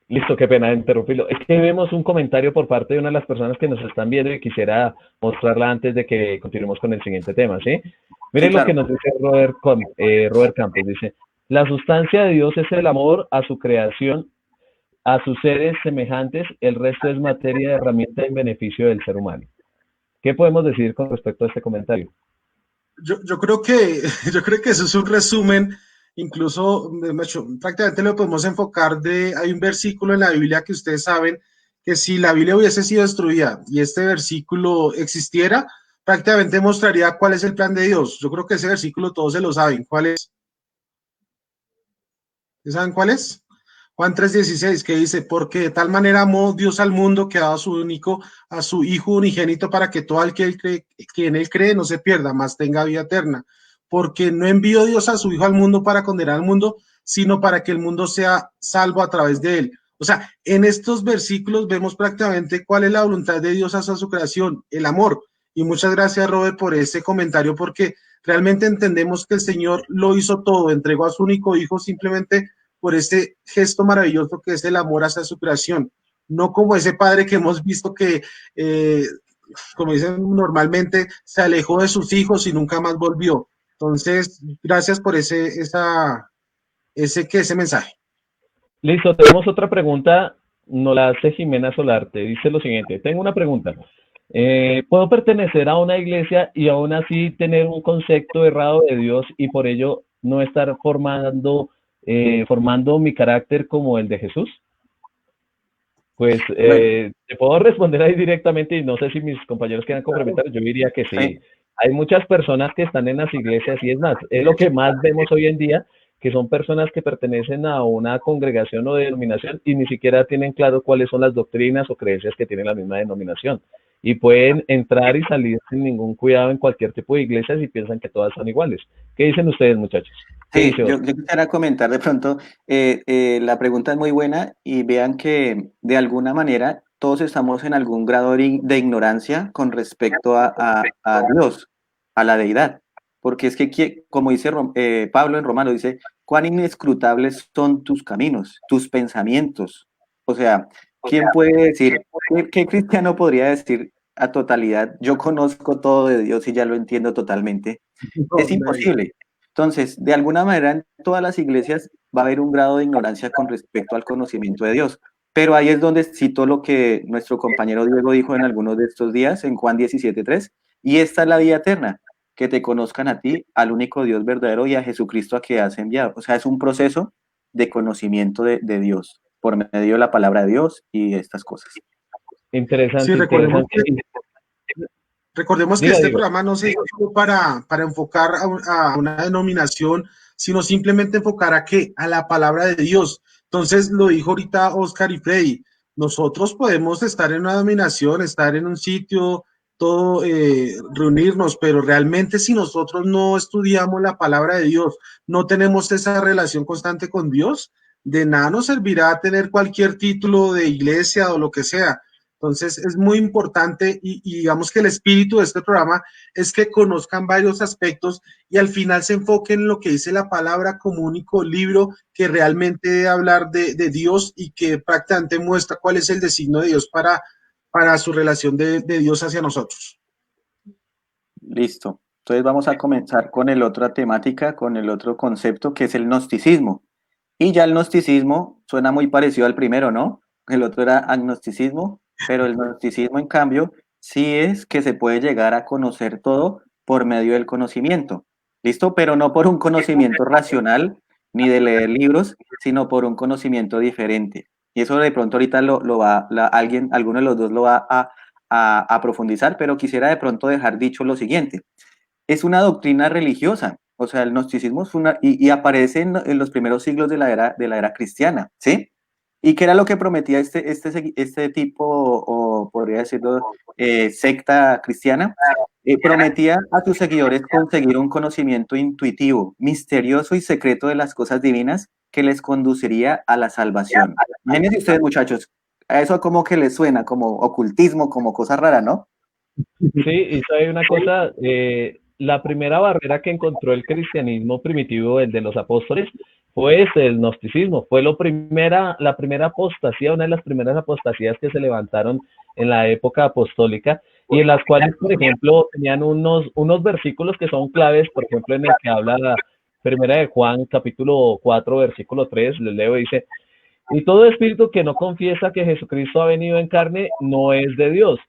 listo, qué pena interrumpirlo. Es que vemos un comentario por parte de una de las personas que nos están viendo y quisiera mostrarla antes de que continuemos con el siguiente tema, ¿sí? sí, Miren lo que claro. nos dice Robert Campos. Dice, la sustancia de Dios es el amor a su creación, a sus seres semejantes, el resto es materia de herramienta en beneficio del ser humano. ¿Qué podemos decir con respecto a este comentario? Yo creo que, yo creo que eso es un resumen, incluso prácticamente lo podemos enfocar hay un versículo en la Biblia que ustedes saben que si la Biblia hubiese sido destruida y este versículo existiera, prácticamente mostraría cuál es el plan de Dios. Yo creo que ese versículo todos se lo saben. ¿Cuál es? ¿Saben cuál es? Juan 3:16, que dice, porque de tal manera amó Dios al mundo que ha dado a su Hijo unigénito para que todo el que en él cree no se pierda, mas tenga vida eterna. Porque no envió Dios a su Hijo al mundo para condenar al mundo, sino para que el mundo sea salvo a través de él. O sea, en estos versículos vemos prácticamente cuál es la voluntad de Dios hacia su creación, el amor. Y muchas gracias, Robert, por ese comentario, porque realmente entendemos que el Señor lo hizo todo, entregó a su único Hijo simplemente por este gesto maravilloso que es el amor hacia su creación, no como ese padre que hemos visto que, como dicen normalmente, se alejó de sus hijos y nunca más volvió. Entonces, gracias por ese mensaje. Listo, tenemos otra pregunta, nos la hace Jimena Solarte. Dice lo siguiente, tengo una pregunta. ¿Puedo pertenecer a una iglesia y aún así tener un concepto errado de Dios y por ello no estar formando mi carácter como el de Jesús? Pues Bueno, te puedo responder ahí directamente y no sé si mis compañeros quieran complementar, yo diría que sí. sí. Hay muchas personas que están en las iglesias y es más, es lo que más vemos hoy en día, que son personas que pertenecen a una congregación o denominación y ni siquiera tienen claro cuáles son las doctrinas o creencias que tiene la misma denominación. Y pueden entrar y salir sin ningún cuidado en cualquier tipo de iglesias y piensan que todas son iguales. ¿Qué dicen ustedes, muchachos? ¿Qué Sí, dice yo Oscar? quisiera comentar de pronto, la pregunta es muy buena y vean que de alguna manera todos estamos en algún grado de ignorancia con respecto a Dios, a la deidad, porque es que, como dice Pablo en Romano, dice, cuán inescrutables son tus caminos, tus pensamientos. O sea, ¿quién puede decir, qué cristiano podría decir a totalidad, yo conozco todo de Dios y ya lo entiendo totalmente? No, Es nadie. imposible. Entonces, de alguna manera, en todas las iglesias va a haber un grado de ignorancia con respecto al conocimiento de Dios. Pero ahí es donde cito lo que nuestro compañero Diego dijo en algunos de estos días, en Juan 17:3, y esta es la vida eterna, que te conozcan a ti, al único Dios verdadero y a Jesucristo a que has enviado. O sea, es un proceso de conocimiento de Dios, por medio de la palabra de Dios y estas cosas. Sí, Interesante, interesante. recordemos que Diga, este diga. programa no se hizo para enfocar a una denominación, sino simplemente enfocar a qué, a la palabra de Dios. Entonces, lo dijo ahorita Oscar y Freddy, nosotros podemos estar en una denominación, estar en un sitio, todo, reunirnos, pero realmente si nosotros no estudiamos la palabra de Dios, no tenemos esa relación constante con Dios, de nada nos servirá tener cualquier título de iglesia o lo que sea. Entonces es muy importante y digamos que el espíritu de este programa es que conozcan varios aspectos y al final se enfoquen en lo que dice la palabra como único libro que realmente debe hablar de Dios y que prácticamente muestra cuál es el designio de Dios para su relación de Dios hacia nosotros. Listo. Entonces vamos a comenzar con el otra temática, con el otro concepto, que es el gnosticismo. Y ya el gnosticismo suena muy parecido al primero, ¿no? El otro era agnosticismo, pero el gnosticismo, en cambio, sí es que se puede llegar a conocer todo por medio del conocimiento. ¿Listo? Pero no por un conocimiento racional ni de leer libros, sino por un conocimiento diferente. Y eso de pronto ahorita alguno de los dos lo va a profundizar, pero quisiera de pronto dejar dicho lo siguiente. Es una doctrina religiosa, o sea, el gnosticismo es y aparece en los primeros siglos de la era cristiana, ¿sí? ¿Y qué era lo que prometía este tipo, o podría decirlo, secta cristiana? Prometía a sus seguidores conseguir un conocimiento intuitivo, misterioso y secreto de las cosas divinas que les conduciría a la salvación. Imagínense ustedes, muchachos, a eso como que les suena, como ocultismo, como cosa rara, ¿no? Sí, y sabe una cosa, la primera barrera que encontró el cristianismo primitivo, el de los apóstoles, fue el gnosticismo, fue la primera apostasía, una de las primeras apostasías que se levantaron en la época apostólica, y en las cuales, por ejemplo, tenían unos versículos que son claves, por ejemplo, en el que habla la primera de Juan, capítulo 4, versículo 3, les leo, dice, y todo espíritu que no confiesa que Jesucristo ha venido en carne no es de Dios.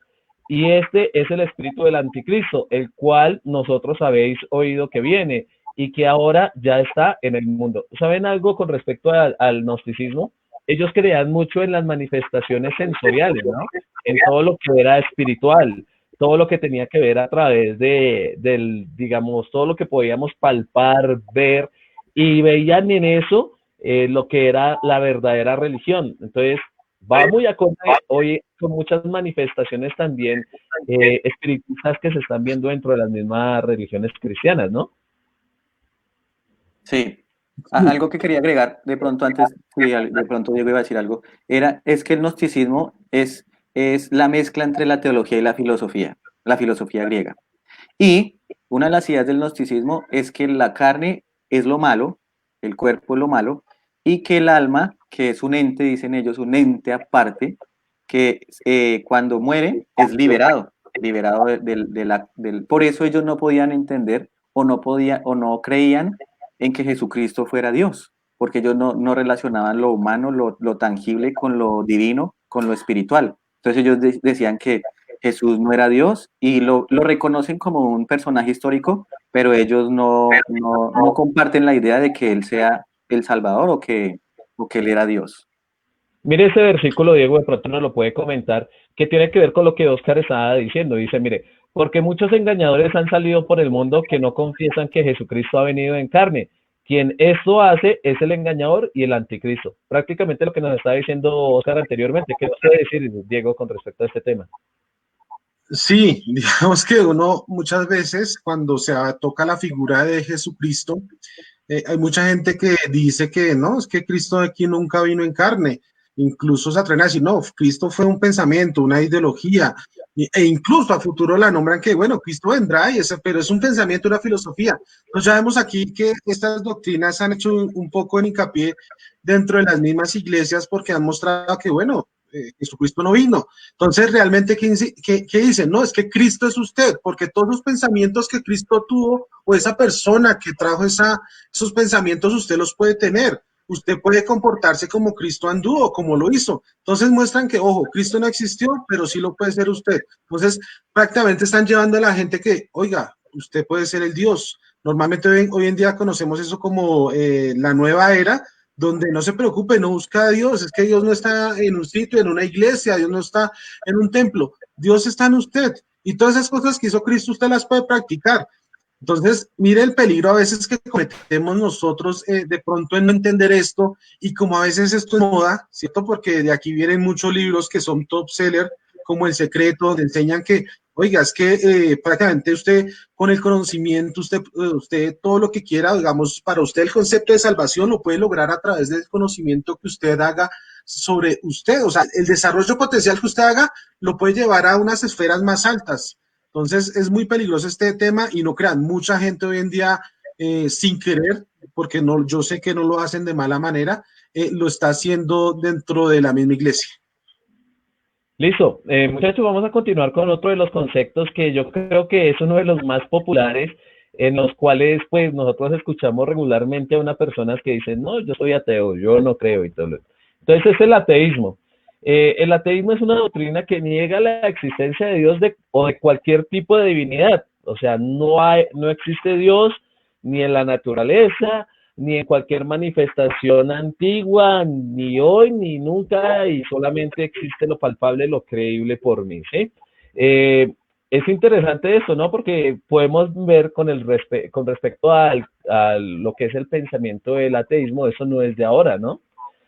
Y este es el espíritu del anticristo, el cual nosotros habéis oído que viene y que ahora ya está en el mundo. ¿Saben algo con respecto al gnosticismo? Ellos creían mucho en las manifestaciones sensoriales, ¿no? En todo lo que era espiritual, todo lo que tenía que ver a través digamos, todo lo que podíamos palpar, ver, y veían en eso lo que era la verdadera religión. Entonces, va muy acorde hoy con muchas manifestaciones también espiritistas que se están viendo dentro de las mismas religiones cristianas, ¿no? Sí. Algo que quería agregar de pronto antes, sí, de pronto Diego iba a decir algo, es que el gnosticismo es la mezcla entre la teología y la filosofía griega. Y una de las ideas del gnosticismo es que la carne es lo malo, el cuerpo es lo malo, y que el alma, que es un ente, dicen ellos, un ente aparte, que cuando muere es liberado Por eso ellos no podían entender o no creían en que Jesucristo fuera Dios, porque ellos no relacionaban lo humano, lo tangible con lo divino, con lo espiritual. Entonces ellos decían que Jesús no era Dios y lo reconocen como un personaje histórico, pero ellos no comparten la idea de que Él sea el Salvador o que Él era Dios. Mire ese versículo, Diego, de pronto nos lo puede comentar, que tiene que ver con lo que Oscar estaba diciendo. Dice, mire, porque muchos engañadores han salido por el mundo que no confiesan que Jesucristo ha venido en carne. Quien esto hace es el engañador y el anticristo. Prácticamente lo que nos estaba diciendo Oscar anteriormente. ¿Qué nos puede decir, Diego, con respecto a este tema? Sí, digamos que uno muchas veces cuando se toca la figura de Jesucristo, hay mucha gente que dice que no, es que Cristo aquí nunca vino en carne. Incluso se atreven a decir, no, Cristo fue un pensamiento, una ideología, e incluso a futuro la nombran que, bueno, Cristo vendrá, pero es un pensamiento, una filosofía. Entonces ya vemos aquí que estas doctrinas han hecho un poco en hincapié dentro de las mismas iglesias porque han mostrado que, bueno, Jesucristo no vino. Entonces, realmente, ¿qué dicen? No, es que Cristo es usted, porque todos los pensamientos que Cristo tuvo o esa persona que trajo esos pensamientos, usted los puede tener. Usted puede comportarse como Cristo anduvo, como lo hizo. Entonces muestran que, ojo, Cristo no existió, pero sí lo puede ser usted. Entonces, prácticamente están llevando a la gente que, oiga, usted puede ser el Dios. Normalmente hoy en día conocemos eso como la nueva era, donde no se preocupe, no busca a Dios, es que Dios no está en un sitio, en una iglesia, Dios no está en un templo, Dios está en usted. Y todas esas cosas que hizo Cristo, usted las puede practicar. Entonces, mire el peligro a veces que cometemos nosotros de pronto en no entender esto y como a veces esto es moda, ¿cierto? Porque de aquí vienen muchos libros que son top seller, como El Secreto, donde enseñan que, oiga, es que prácticamente usted con el conocimiento, usted todo lo que quiera, digamos, para usted el concepto de salvación lo puede lograr a través del conocimiento que usted haga sobre usted. O sea, el desarrollo potencial que usted haga lo puede llevar a unas esferas más altas. Entonces es muy peligroso este tema y no crean, mucha gente hoy en día sin querer, porque no, yo sé que no lo hacen de mala manera, lo está haciendo dentro de la misma iglesia. Listo, muchachos, vamos a continuar con otro de los conceptos que yo creo que es uno de los más populares, en los cuales pues nosotros escuchamos regularmente a unas personas que dicen, no, yo soy ateo, yo no creo y todo. Entonces es el ateísmo. El ateísmo es una doctrina que niega la existencia de Dios o de cualquier tipo de divinidad. O sea, no existe Dios ni en la naturaleza, ni en cualquier manifestación antigua, ni hoy, ni nunca, y solamente existe lo palpable, lo creíble por mí, ¿sí? Eh, es interesante esto, ¿no? Porque podemos ver con respecto a lo que es el pensamiento del ateísmo, eso no es de ahora, ¿no?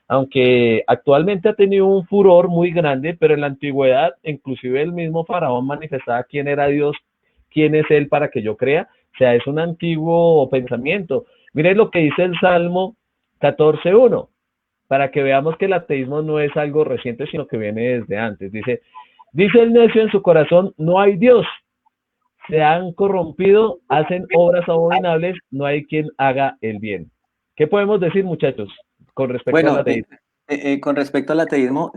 Aunque actualmente ha tenido un furor muy grande, pero en la antigüedad, inclusive el mismo faraón manifestaba quién era Dios, quién es él para que yo crea. O sea, es un antiguo pensamiento. Miren lo que dice el Salmo 14.1, para que veamos que el ateísmo no es algo reciente, sino que viene desde antes. Dice el necio en su corazón, no hay Dios. Se han corrompido, hacen obras abominables, no hay quien haga el bien. ¿Qué podemos decir, muchachos, con respecto al Bueno, ateísmo? con respecto al ateísmo,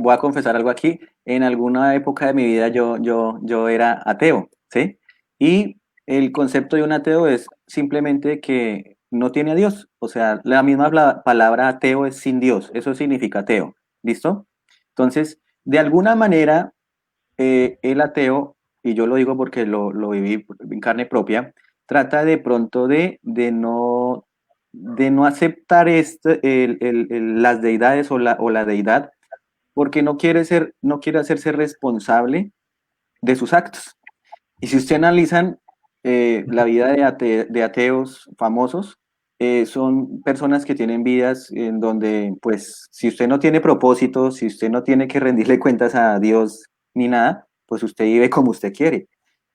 voy a confesar algo aquí. En alguna época de mi vida yo era ateo, ¿sí? Y el concepto de un ateo es simplemente que no tiene a Dios. O sea, la misma palabra ateo es sin Dios. Eso significa ateo. ¿Listo? Entonces, de alguna manera, el ateo, y yo lo digo porque lo viví en carne propia, trata de pronto de no aceptar las deidades o la deidad porque no quiere hacerse responsable de sus actos. Y si usted analizan la vida de ateos famosos, son personas que tienen vidas en donde, pues, si usted no tiene propósito, si usted no tiene que rendirle cuentas a Dios ni nada, pues usted vive como usted quiere.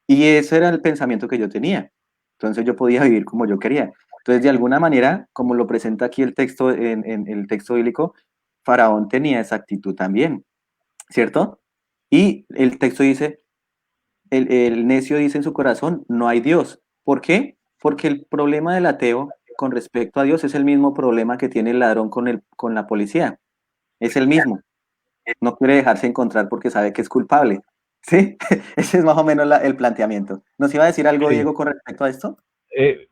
Y ese era el pensamiento que yo tenía. Entonces yo podía vivir como yo quería. Entonces, de alguna manera, como lo presenta aquí el texto en el texto bíblico, Faraón tenía esa actitud también, ¿cierto? Y el texto dice, el necio dice en su corazón, no hay Dios. ¿Por qué? Porque el problema del ateo con respecto a Dios es el mismo problema que tiene el ladrón con la policía. Es el mismo. No quiere dejarse encontrar porque sabe que es culpable. ¿Sí? Ese es más o menos el planteamiento. ¿Nos iba a decir algo, Sí. Diego, con respecto a esto? Eh,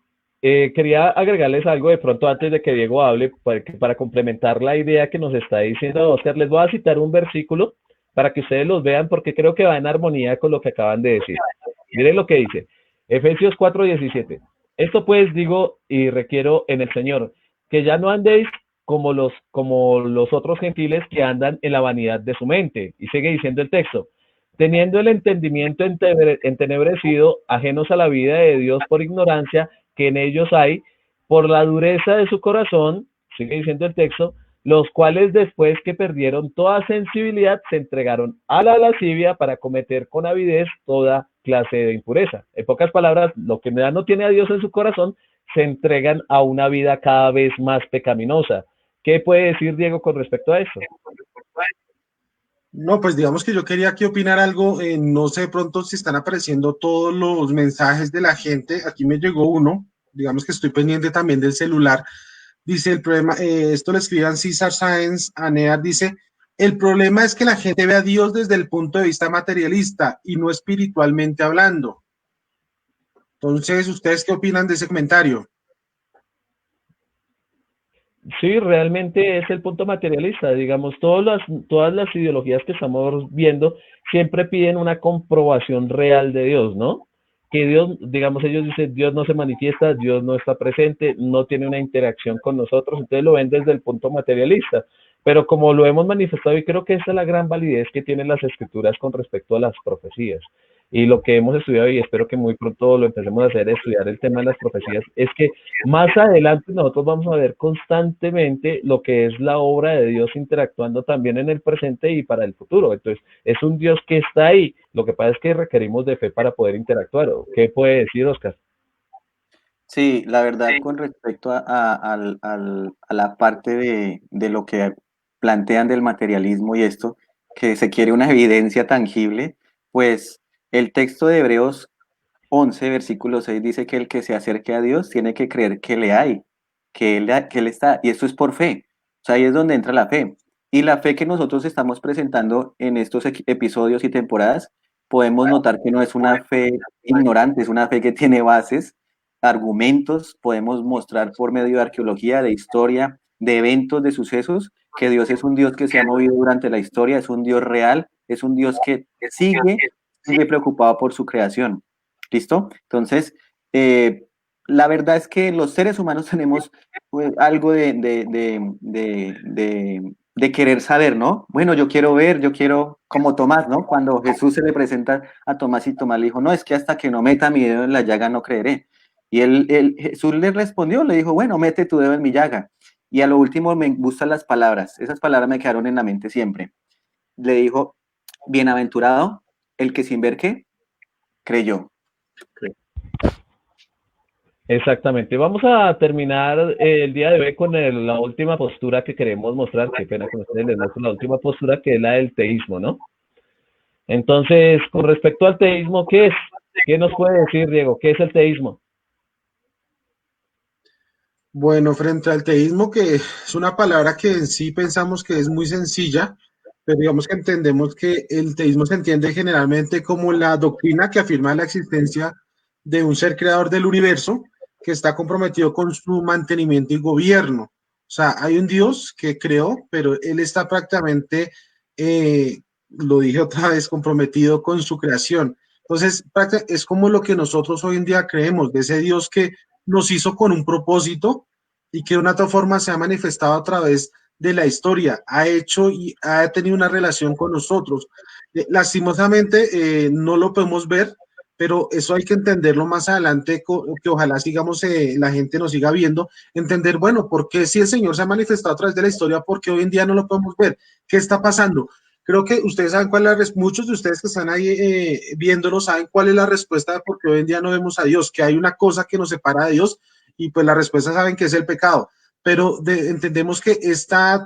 quería agregarles algo de pronto antes de que Diego hable, para complementar la idea que nos está diciendo Oscar. Les voy a citar un versículo para que ustedes los vean, porque creo que va en armonía con lo que acaban de decir. Miren lo que dice, Efesios 4:17. Esto pues digo y requiero en el Señor, que ya no andéis como los otros gentiles que andan en la vanidad de su mente. Y sigue diciendo el texto, teniendo el entendimiento entenebrecido, ajenos a la vida de Dios por ignorancia que en ellos hay, por la dureza de su corazón, sigue diciendo el texto, los cuales después que perdieron toda sensibilidad se entregaron a la lascivia para cometer con avidez toda clase de impureza. En pocas palabras, lo que no tiene a Dios en su corazón, se entregan a una vida cada vez más pecaminosa. ¿Qué puede decir Diego con respecto a eso? No, pues digamos que yo quería aquí opinar algo, no sé pronto si están apareciendo todos los mensajes de la gente, aquí me llegó uno, digamos que estoy pendiente también del celular, dice el problema, esto lo escriban César Sáenz Anear, dice, el problema es que la gente ve a Dios desde el punto de vista materialista y no espiritualmente hablando. Entonces, ¿ustedes qué opinan de ese comentario? Sí, realmente es el punto materialista. Digamos, todas las ideologías que estamos viendo siempre piden una comprobación real de Dios, ¿no? Que Dios, digamos, ellos dicen, Dios no se manifiesta, Dios no está presente, no tiene una interacción con nosotros, entonces lo ven desde el punto materialista. Pero como lo hemos manifestado, y creo que esa es la gran validez que tienen las escrituras con respecto a las profecías. Y lo que hemos estudiado, y espero que muy pronto lo empecemos a hacer, es estudiar el tema de las profecías, es que más adelante nosotros vamos a ver constantemente lo que es la obra de Dios interactuando también en el presente y para el futuro. Entonces, es un Dios que está ahí. Lo que pasa es que requerimos de fe para poder interactuar. ¿Qué puede decir Oscar? Sí, la verdad, con respecto a la parte de lo que plantean del materialismo y esto, que se quiere una evidencia tangible, pues el texto de Hebreos 11 versículo 6 dice que el que se acerque a Dios tiene que creer que le hay, que él está, y esto es por fe. O sea, ahí es donde entra la fe. Y la fe que nosotros estamos presentando en estos episodios y temporadas, podemos notar que no es una fe ignorante, es una fe que tiene bases, argumentos, podemos mostrar por medio de arqueología, de historia, de eventos, de sucesos, que Dios es un Dios que se ha movido durante la historia, es un Dios real, es un Dios que sigue preocupado por su creación. ¿Listo? Entonces, la verdad es que los seres humanos tenemos pues, algo de querer saber, ¿no? Bueno, yo quiero ver, yo quiero, como Tomás, ¿no? Cuando Jesús se le presenta a Tomás y Tomás le dijo, no, es que hasta que no meta mi dedo en la llaga no creeré. Y Jesús le respondió, le dijo, bueno, mete tu dedo en mi llaga. Y a lo último me gustan las palabras, esas palabras me quedaron en la mente siempre. Le dijo, bienaventurado el que sin ver qué creyó. Exactamente. Vamos a terminar el día de hoy con la última postura que queremos mostrar. Qué pena con ustedes, les muestro la última postura que es la del teísmo, ¿no? Entonces, con respecto al teísmo, ¿qué es? ¿Qué nos puede decir, Diego? ¿Qué es el teísmo? Bueno, frente al teísmo, que es una palabra que en sí pensamos que es muy sencilla, pero digamos que entendemos que el teísmo se entiende generalmente como la doctrina que afirma la existencia de un ser creador del universo que está comprometido con su mantenimiento y gobierno. O sea, hay un Dios que creó, pero él está prácticamente, lo dije otra vez, comprometido con su creación. Entonces, es como lo que nosotros hoy en día creemos, de ese Dios que nos hizo con un propósito y que de una otra forma se ha manifestado a través de la historia, ha hecho y ha tenido una relación con nosotros. Lastimosamente no lo podemos ver, pero eso hay que entenderlo más adelante, que ojalá sigamos, la gente nos siga viendo, entender, bueno, ¿por qué si el Señor se ha manifestado a través de la historia, por qué hoy en día no lo podemos ver? ¿Qué está pasando? Creo que ustedes saben cuál es muchos de ustedes que están ahí viéndolo saben cuál es la respuesta de por qué hoy en día no vemos a Dios, que hay una cosa que nos separa de Dios y pues la respuesta saben que es el pecado. Pero entendemos que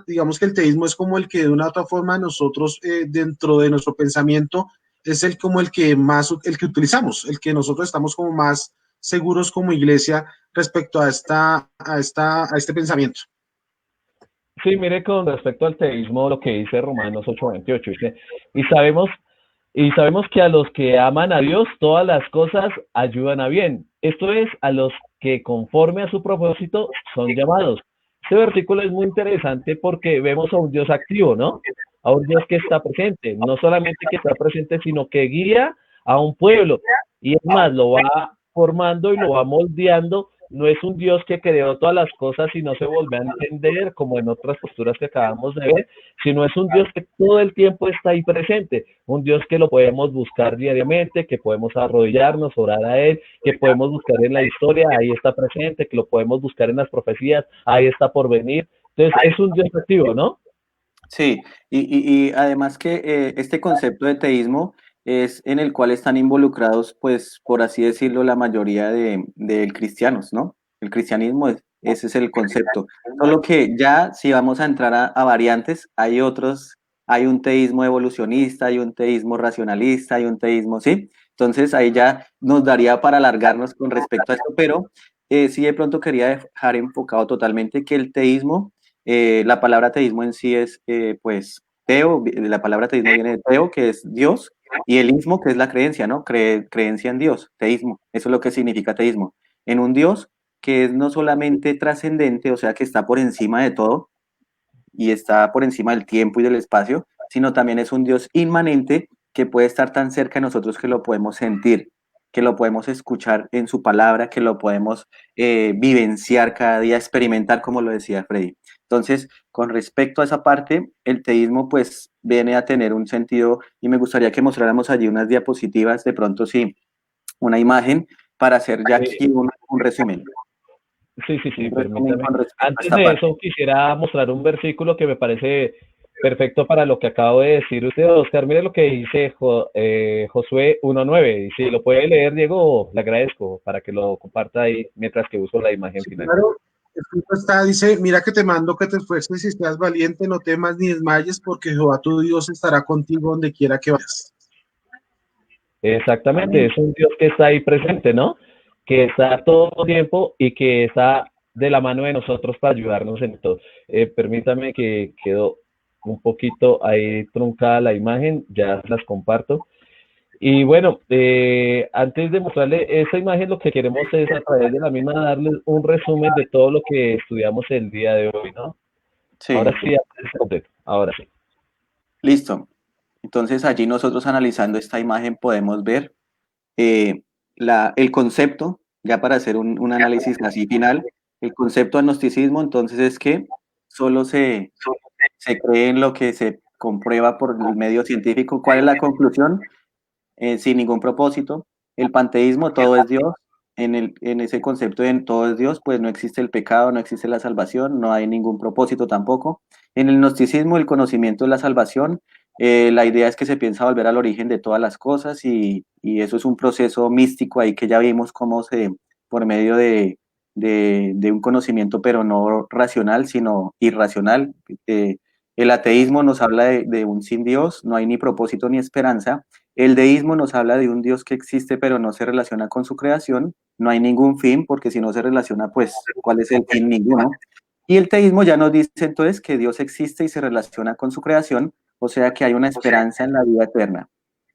digamos que el teísmo es como el que de una u otra forma nosotros dentro de nuestro pensamiento es como el que más, el que utilizamos, el que nosotros estamos como más seguros como iglesia respecto a este pensamiento. Sí, mire, con respecto al teísmo, lo que dice Romanos 8:28, dice, y sabemos, y sabemos que a los que aman a Dios, todas las cosas ayudan a bien. Esto es, a los que conforme a su propósito son llamados. Este versículo es muy interesante porque vemos a un Dios activo, ¿no? A un Dios que está presente, no solamente que está presente, sino que guía a un pueblo. Y es más, lo va formando y lo va moldeando. No es un Dios que creó todas las cosas y no se vuelve a entender, como en otras posturas que acabamos de ver, sino es un Dios que todo el tiempo está ahí presente, un Dios que lo podemos buscar diariamente, que podemos arrodillarnos, orar a Él, que podemos buscar en la historia, ahí está presente, que lo podemos buscar en las profecías, ahí está por venir. Entonces, es un Dios activo, ¿no? Sí, y además que este concepto de teísmo es en el cual están involucrados, pues, por así decirlo, la mayoría de cristianos, ¿no? El cristianismo, ese es el concepto. Solo que ya si vamos a entrar a variantes, hay otros, hay un teísmo evolucionista, hay un teísmo racionalista, hay un teísmo, ¿sí? Entonces ahí ya nos daría para alargarnos con respecto a esto, pero sí de pronto quería dejar enfocado totalmente que el teísmo la palabra teísmo en sí es, pues, teo, la palabra teísmo viene de teo, que es Dios, y el ismo, que es la creencia, ¿no? Creencia en Dios, teísmo, eso es lo que significa teísmo. En un Dios que es no solamente trascendente, o sea, que está por encima de todo y está por encima del tiempo y del espacio, sino también es un Dios inmanente que puede estar tan cerca de nosotros que lo podemos sentir, que lo podemos escuchar en su palabra, que lo podemos vivenciar cada día, experimentar, como lo decía Freddy. Entonces, con respecto a esa parte, el teísmo pues viene a tener un sentido y me gustaría que mostráramos allí unas diapositivas, de pronto sí, una imagen para hacer ya aquí un resumen. Sí, sí, sí, Un resumen permítame. con respecto a Antes esta de parte. eso, quisiera mostrar un versículo que me parece perfecto para lo que acabo de decir usted, Oscar. Mire lo que dice Josué 1:9. Y si lo puede leer, Diego, le agradezco para que lo comparta ahí mientras que uso la imagen Sí, final. claro, escrito está, dice, mira que te mando que te esfuerces y seas valiente, no temas ni desmayes, porque Jehová tu Dios estará contigo donde quiera que vayas. Exactamente, Amén. es un Dios que está ahí presente, ¿no? Que está todo el tiempo y que está de la mano de nosotros para ayudarnos en todo. Permítame que quedó. un poquito ahí truncada la imagen, ya las comparto. Y bueno, antes de mostrarle esa imagen, lo que queremos es a través de la misma darles un resumen de todo lo que estudiamos el día de hoy, ¿no? Ahora Sí, sí, completo, ahora sí. listo. Entonces allí nosotros analizando esta imagen podemos ver eh, el concepto, ya para hacer un análisis así final, el concepto de gnosticismo entonces es que solo se cree en lo que se comprueba por el medio científico. ¿Cuál es la conclusión? Sin ningún propósito. El panteísmo, todo es Dios. En ese concepto de todo es Dios, pues no existe el pecado, no existe la salvación, no hay ningún propósito tampoco. En el gnosticismo, el conocimiento es la salvación. La idea es que se piensa volver al origen de todas las cosas y eso es un proceso místico ahí que ya vimos cómo por medio de un conocimiento, pero no racional, sino irracional. El ateísmo nos habla de un sin Dios, no hay ni propósito ni esperanza. El deísmo nos habla de un Dios que existe pero no se relaciona con su creación, no hay ningún fin, porque si no se relaciona, pues, ¿cuál es el fin? Ninguno. Y el teísmo ya nos dice entonces que Dios existe y se relaciona con su creación, o sea que hay una esperanza en la vida eterna.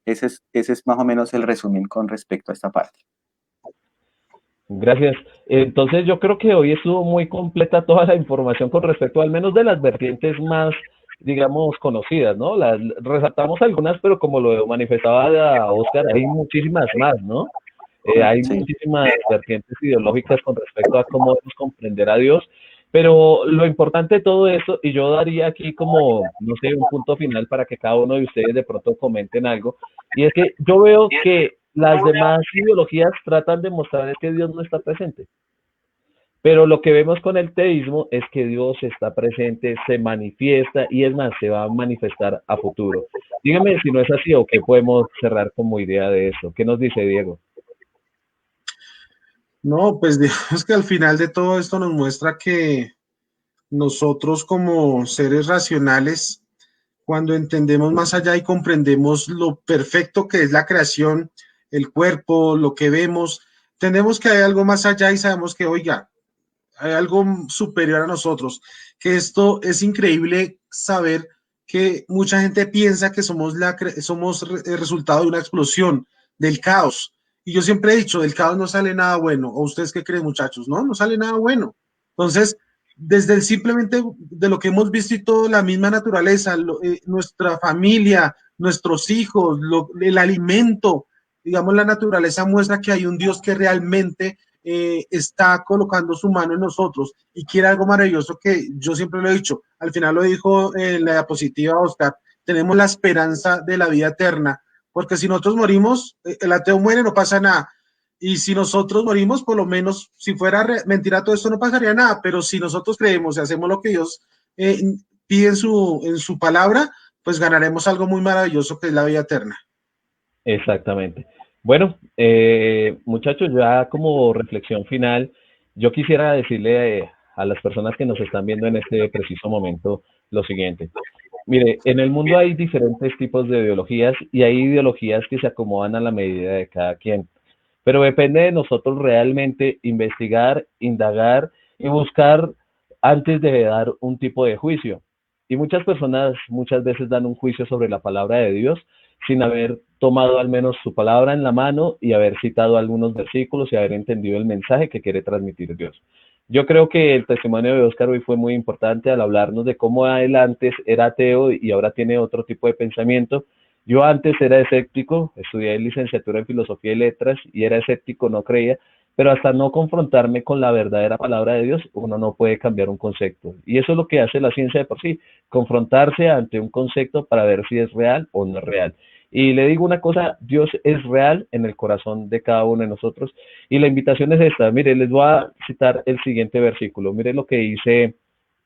Ese es más o menos el resumen con respecto a esta parte. Gracias. Entonces yo creo que hoy estuvo muy completa toda la información con respecto al menos de las vertientes más, digamos, conocidas, ¿no? Las resaltamos algunas, pero como lo manifestaba Oscar, hay muchísimas más, ¿no? Hay Sí. muchísimas vertientes ideológicas con respecto a cómo debemos comprender a Dios, pero lo importante de todo esto, y yo daría aquí como, no sé, un punto final para que cada uno de ustedes de pronto comenten algo, y es que yo veo que las demás ideologías tratan de mostrar que Dios no está presente. Pero lo que vemos con el teísmo es que Dios está presente, se manifiesta y es más, se va a manifestar a futuro. Dígame si no es así o qué podemos cerrar como idea de eso. ¿Qué nos dice Diego? No, pues digamos que al final de todo esto nos muestra que nosotros como seres racionales, cuando entendemos más allá y comprendemos lo perfecto que es la creación, el cuerpo, lo que vemos, entendemos que hay algo más allá y sabemos que, oiga, hay algo superior a nosotros, que esto es increíble saber que mucha gente piensa que somos el resultado de una explosión, del caos. Y yo siempre he dicho, del caos no sale nada bueno. ¿O ustedes qué creen, muchachos? No, no sale nada bueno. Entonces, desde el simplemente de lo que hemos visto y todo, la misma naturaleza, nuestra familia, nuestros hijos, el alimento, digamos, la naturaleza muestra que hay un Dios que realmente está colocando su mano en nosotros y quiere algo maravilloso que yo siempre lo he dicho, al final lo dijo en la diapositiva Oscar, tenemos la esperanza de la vida eterna, porque si nosotros morimos, el ateo muere, no pasa nada. Y si nosotros morimos, por lo menos, si fuera mentira todo esto, no pasaría nada, pero si nosotros creemos y hacemos lo que Dios pide en su palabra, pues ganaremos algo muy maravilloso que es la vida eterna. Exactamente. Bueno, muchachos, ya como reflexión final, yo quisiera decirle a las personas que nos están viendo en este preciso momento lo siguiente. Mire, en el mundo hay diferentes tipos de ideologías y hay ideologías que se acomodan a la medida de cada quien. Pero depende de nosotros realmente investigar, indagar y buscar antes de dar un tipo de juicio. Y muchas personas muchas veces dan un juicio sobre la palabra de Dios sin haber tomado al menos su palabra en la mano y haber citado algunos versículos y haber entendido el mensaje que quiere transmitir Dios. Yo creo que el testimonio de Oscar hoy fue muy importante al hablarnos de cómo él antes era ateo y ahora tiene otro tipo de pensamiento. Yo antes era escéptico, estudié licenciatura en filosofía y letras y era escéptico, no creía, pero hasta no confrontarme con la verdadera palabra de Dios, uno no puede cambiar un concepto. Y eso es lo que hace la ciencia de por sí, confrontarse ante un concepto para ver si es real o no es real. Y le digo una cosa, Dios es real en el corazón de cada uno de nosotros. Y la invitación es esta, mire, les voy a citar el siguiente versículo, mire lo que dice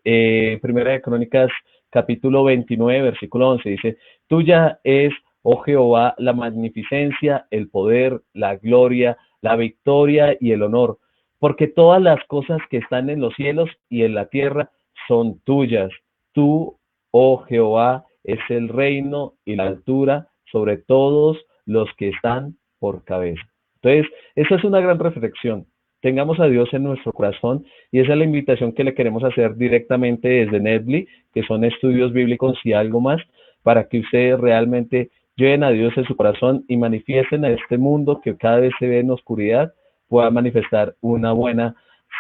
Primera de Crónicas, capítulo 29, versículo 11, dice, tuya es, oh Jehová, la magnificencia, el poder, la gloria, la victoria y el honor, porque todas las cosas que están en los cielos y en la tierra son tuyas. Tú, oh Jehová, es el reino y la altura sobre todos los que están por cabeza. Entonces, esa es una gran reflexión. tengamos a Dios en nuestro corazón, y esa es la invitación que le queremos hacer directamente desde Netbly, que son estudios bíblicos y algo más, para que ustedes realmente lleven a Dios en su corazón y manifiesten a este mundo que cada vez se ve en oscuridad, pueda manifestar una buena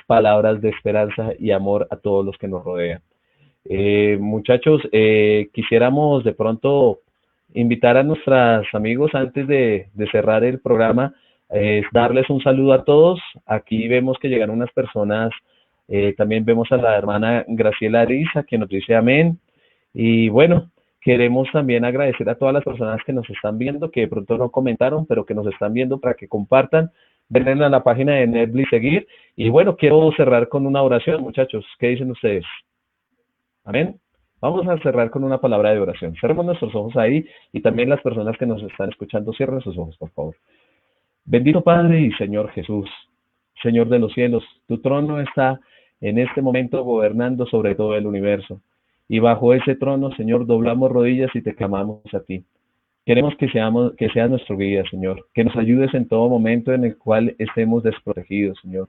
palabras de esperanza y amor a todos los que nos rodean. Muchachos, quisiéramos de pronto invitar a nuestros amigos antes de cerrar el programa, darles un saludo a todos. Aquí vemos que llegan unas personas, también vemos a la hermana Graciela Ariza que nos dice amén. Y bueno, queremos también agradecer a todas las personas que nos están viendo, que de pronto no comentaron, pero que nos están viendo, para que compartan, denle a la página de Netbly seguir. Y bueno, quiero cerrar con una oración, muchachos. ¿Qué dicen ustedes? Amén. Vamos a cerrar con una palabra de oración. Cerremos nuestros ojos ahí, y también las personas que nos están escuchando, cierren sus ojos, por favor. Bendito Padre y Señor Jesús, Señor de los cielos, tu trono está en este momento gobernando sobre todo el universo. Y bajo ese trono, Señor, doblamos rodillas y te clamamos a ti. Queremos que seas nuestro guía, Señor, que nos ayudes en todo momento en el cual estemos desprotegidos, Señor.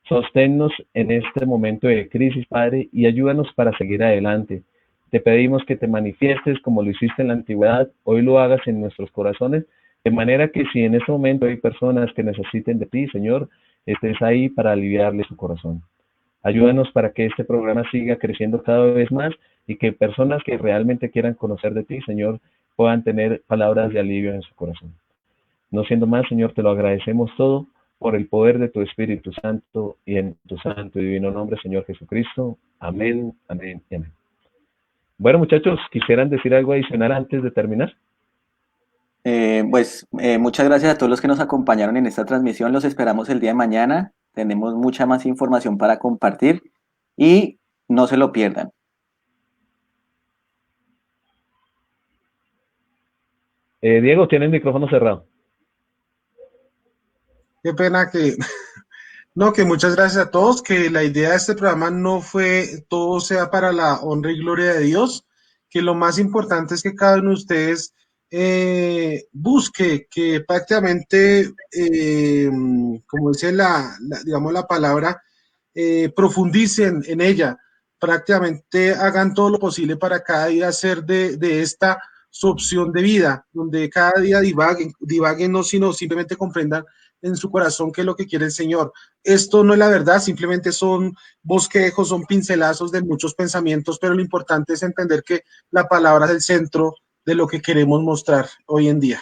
Sosténnos en este momento de crisis, Padre, y ayúdanos para seguir adelante. Te pedimos que te manifiestes como lo hiciste en la antigüedad, hoy lo hagas en nuestros corazones, de manera que si en este momento hay personas que necesiten de ti, Señor, estés ahí para aliviarles su corazón. Ayúdanos para que este programa siga creciendo cada vez más, y que personas que realmente quieran conocer de ti, Señor, puedan tener palabras de alivio en su corazón. No siendo más, Señor, te lo agradecemos todo por el poder de tu Espíritu Santo y en tu santo y divino nombre, Señor Jesucristo. Amén, amén y amén. Bueno, muchachos, ¿quisieran decir algo adicional antes de terminar? Muchas gracias a todos los que nos acompañaron en esta transmisión. Los esperamos el día de mañana. Tenemos mucha más información para compartir y no se lo pierdan. Diego, tiene el micrófono cerrado. Qué pena que... No, que muchas gracias a todos, que la idea de este programa no fue todo sea para la honra y gloria de Dios, que lo más importante es que cada uno de ustedes busque que prácticamente, como dice digamos la palabra, profundicen en ella, prácticamente hagan todo lo posible para cada día hacer de esta su opción de vida, donde cada día divaguen no, sino simplemente comprendan en su corazón qué es lo que quiere el Señor. Esto no es la verdad, simplemente son bosquejos, son pincelazos de muchos pensamientos, pero lo importante es entender que la palabra es el centro de lo que queremos mostrar hoy en día.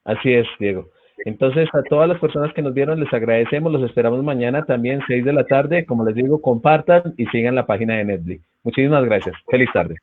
Así es, Diego. Entonces, a todas las personas que nos vieron, les agradecemos, los esperamos mañana también, 6 de la tarde. Como les digo, compartan y sigan la página de Netbly. Muchísimas gracias. Feliz tarde.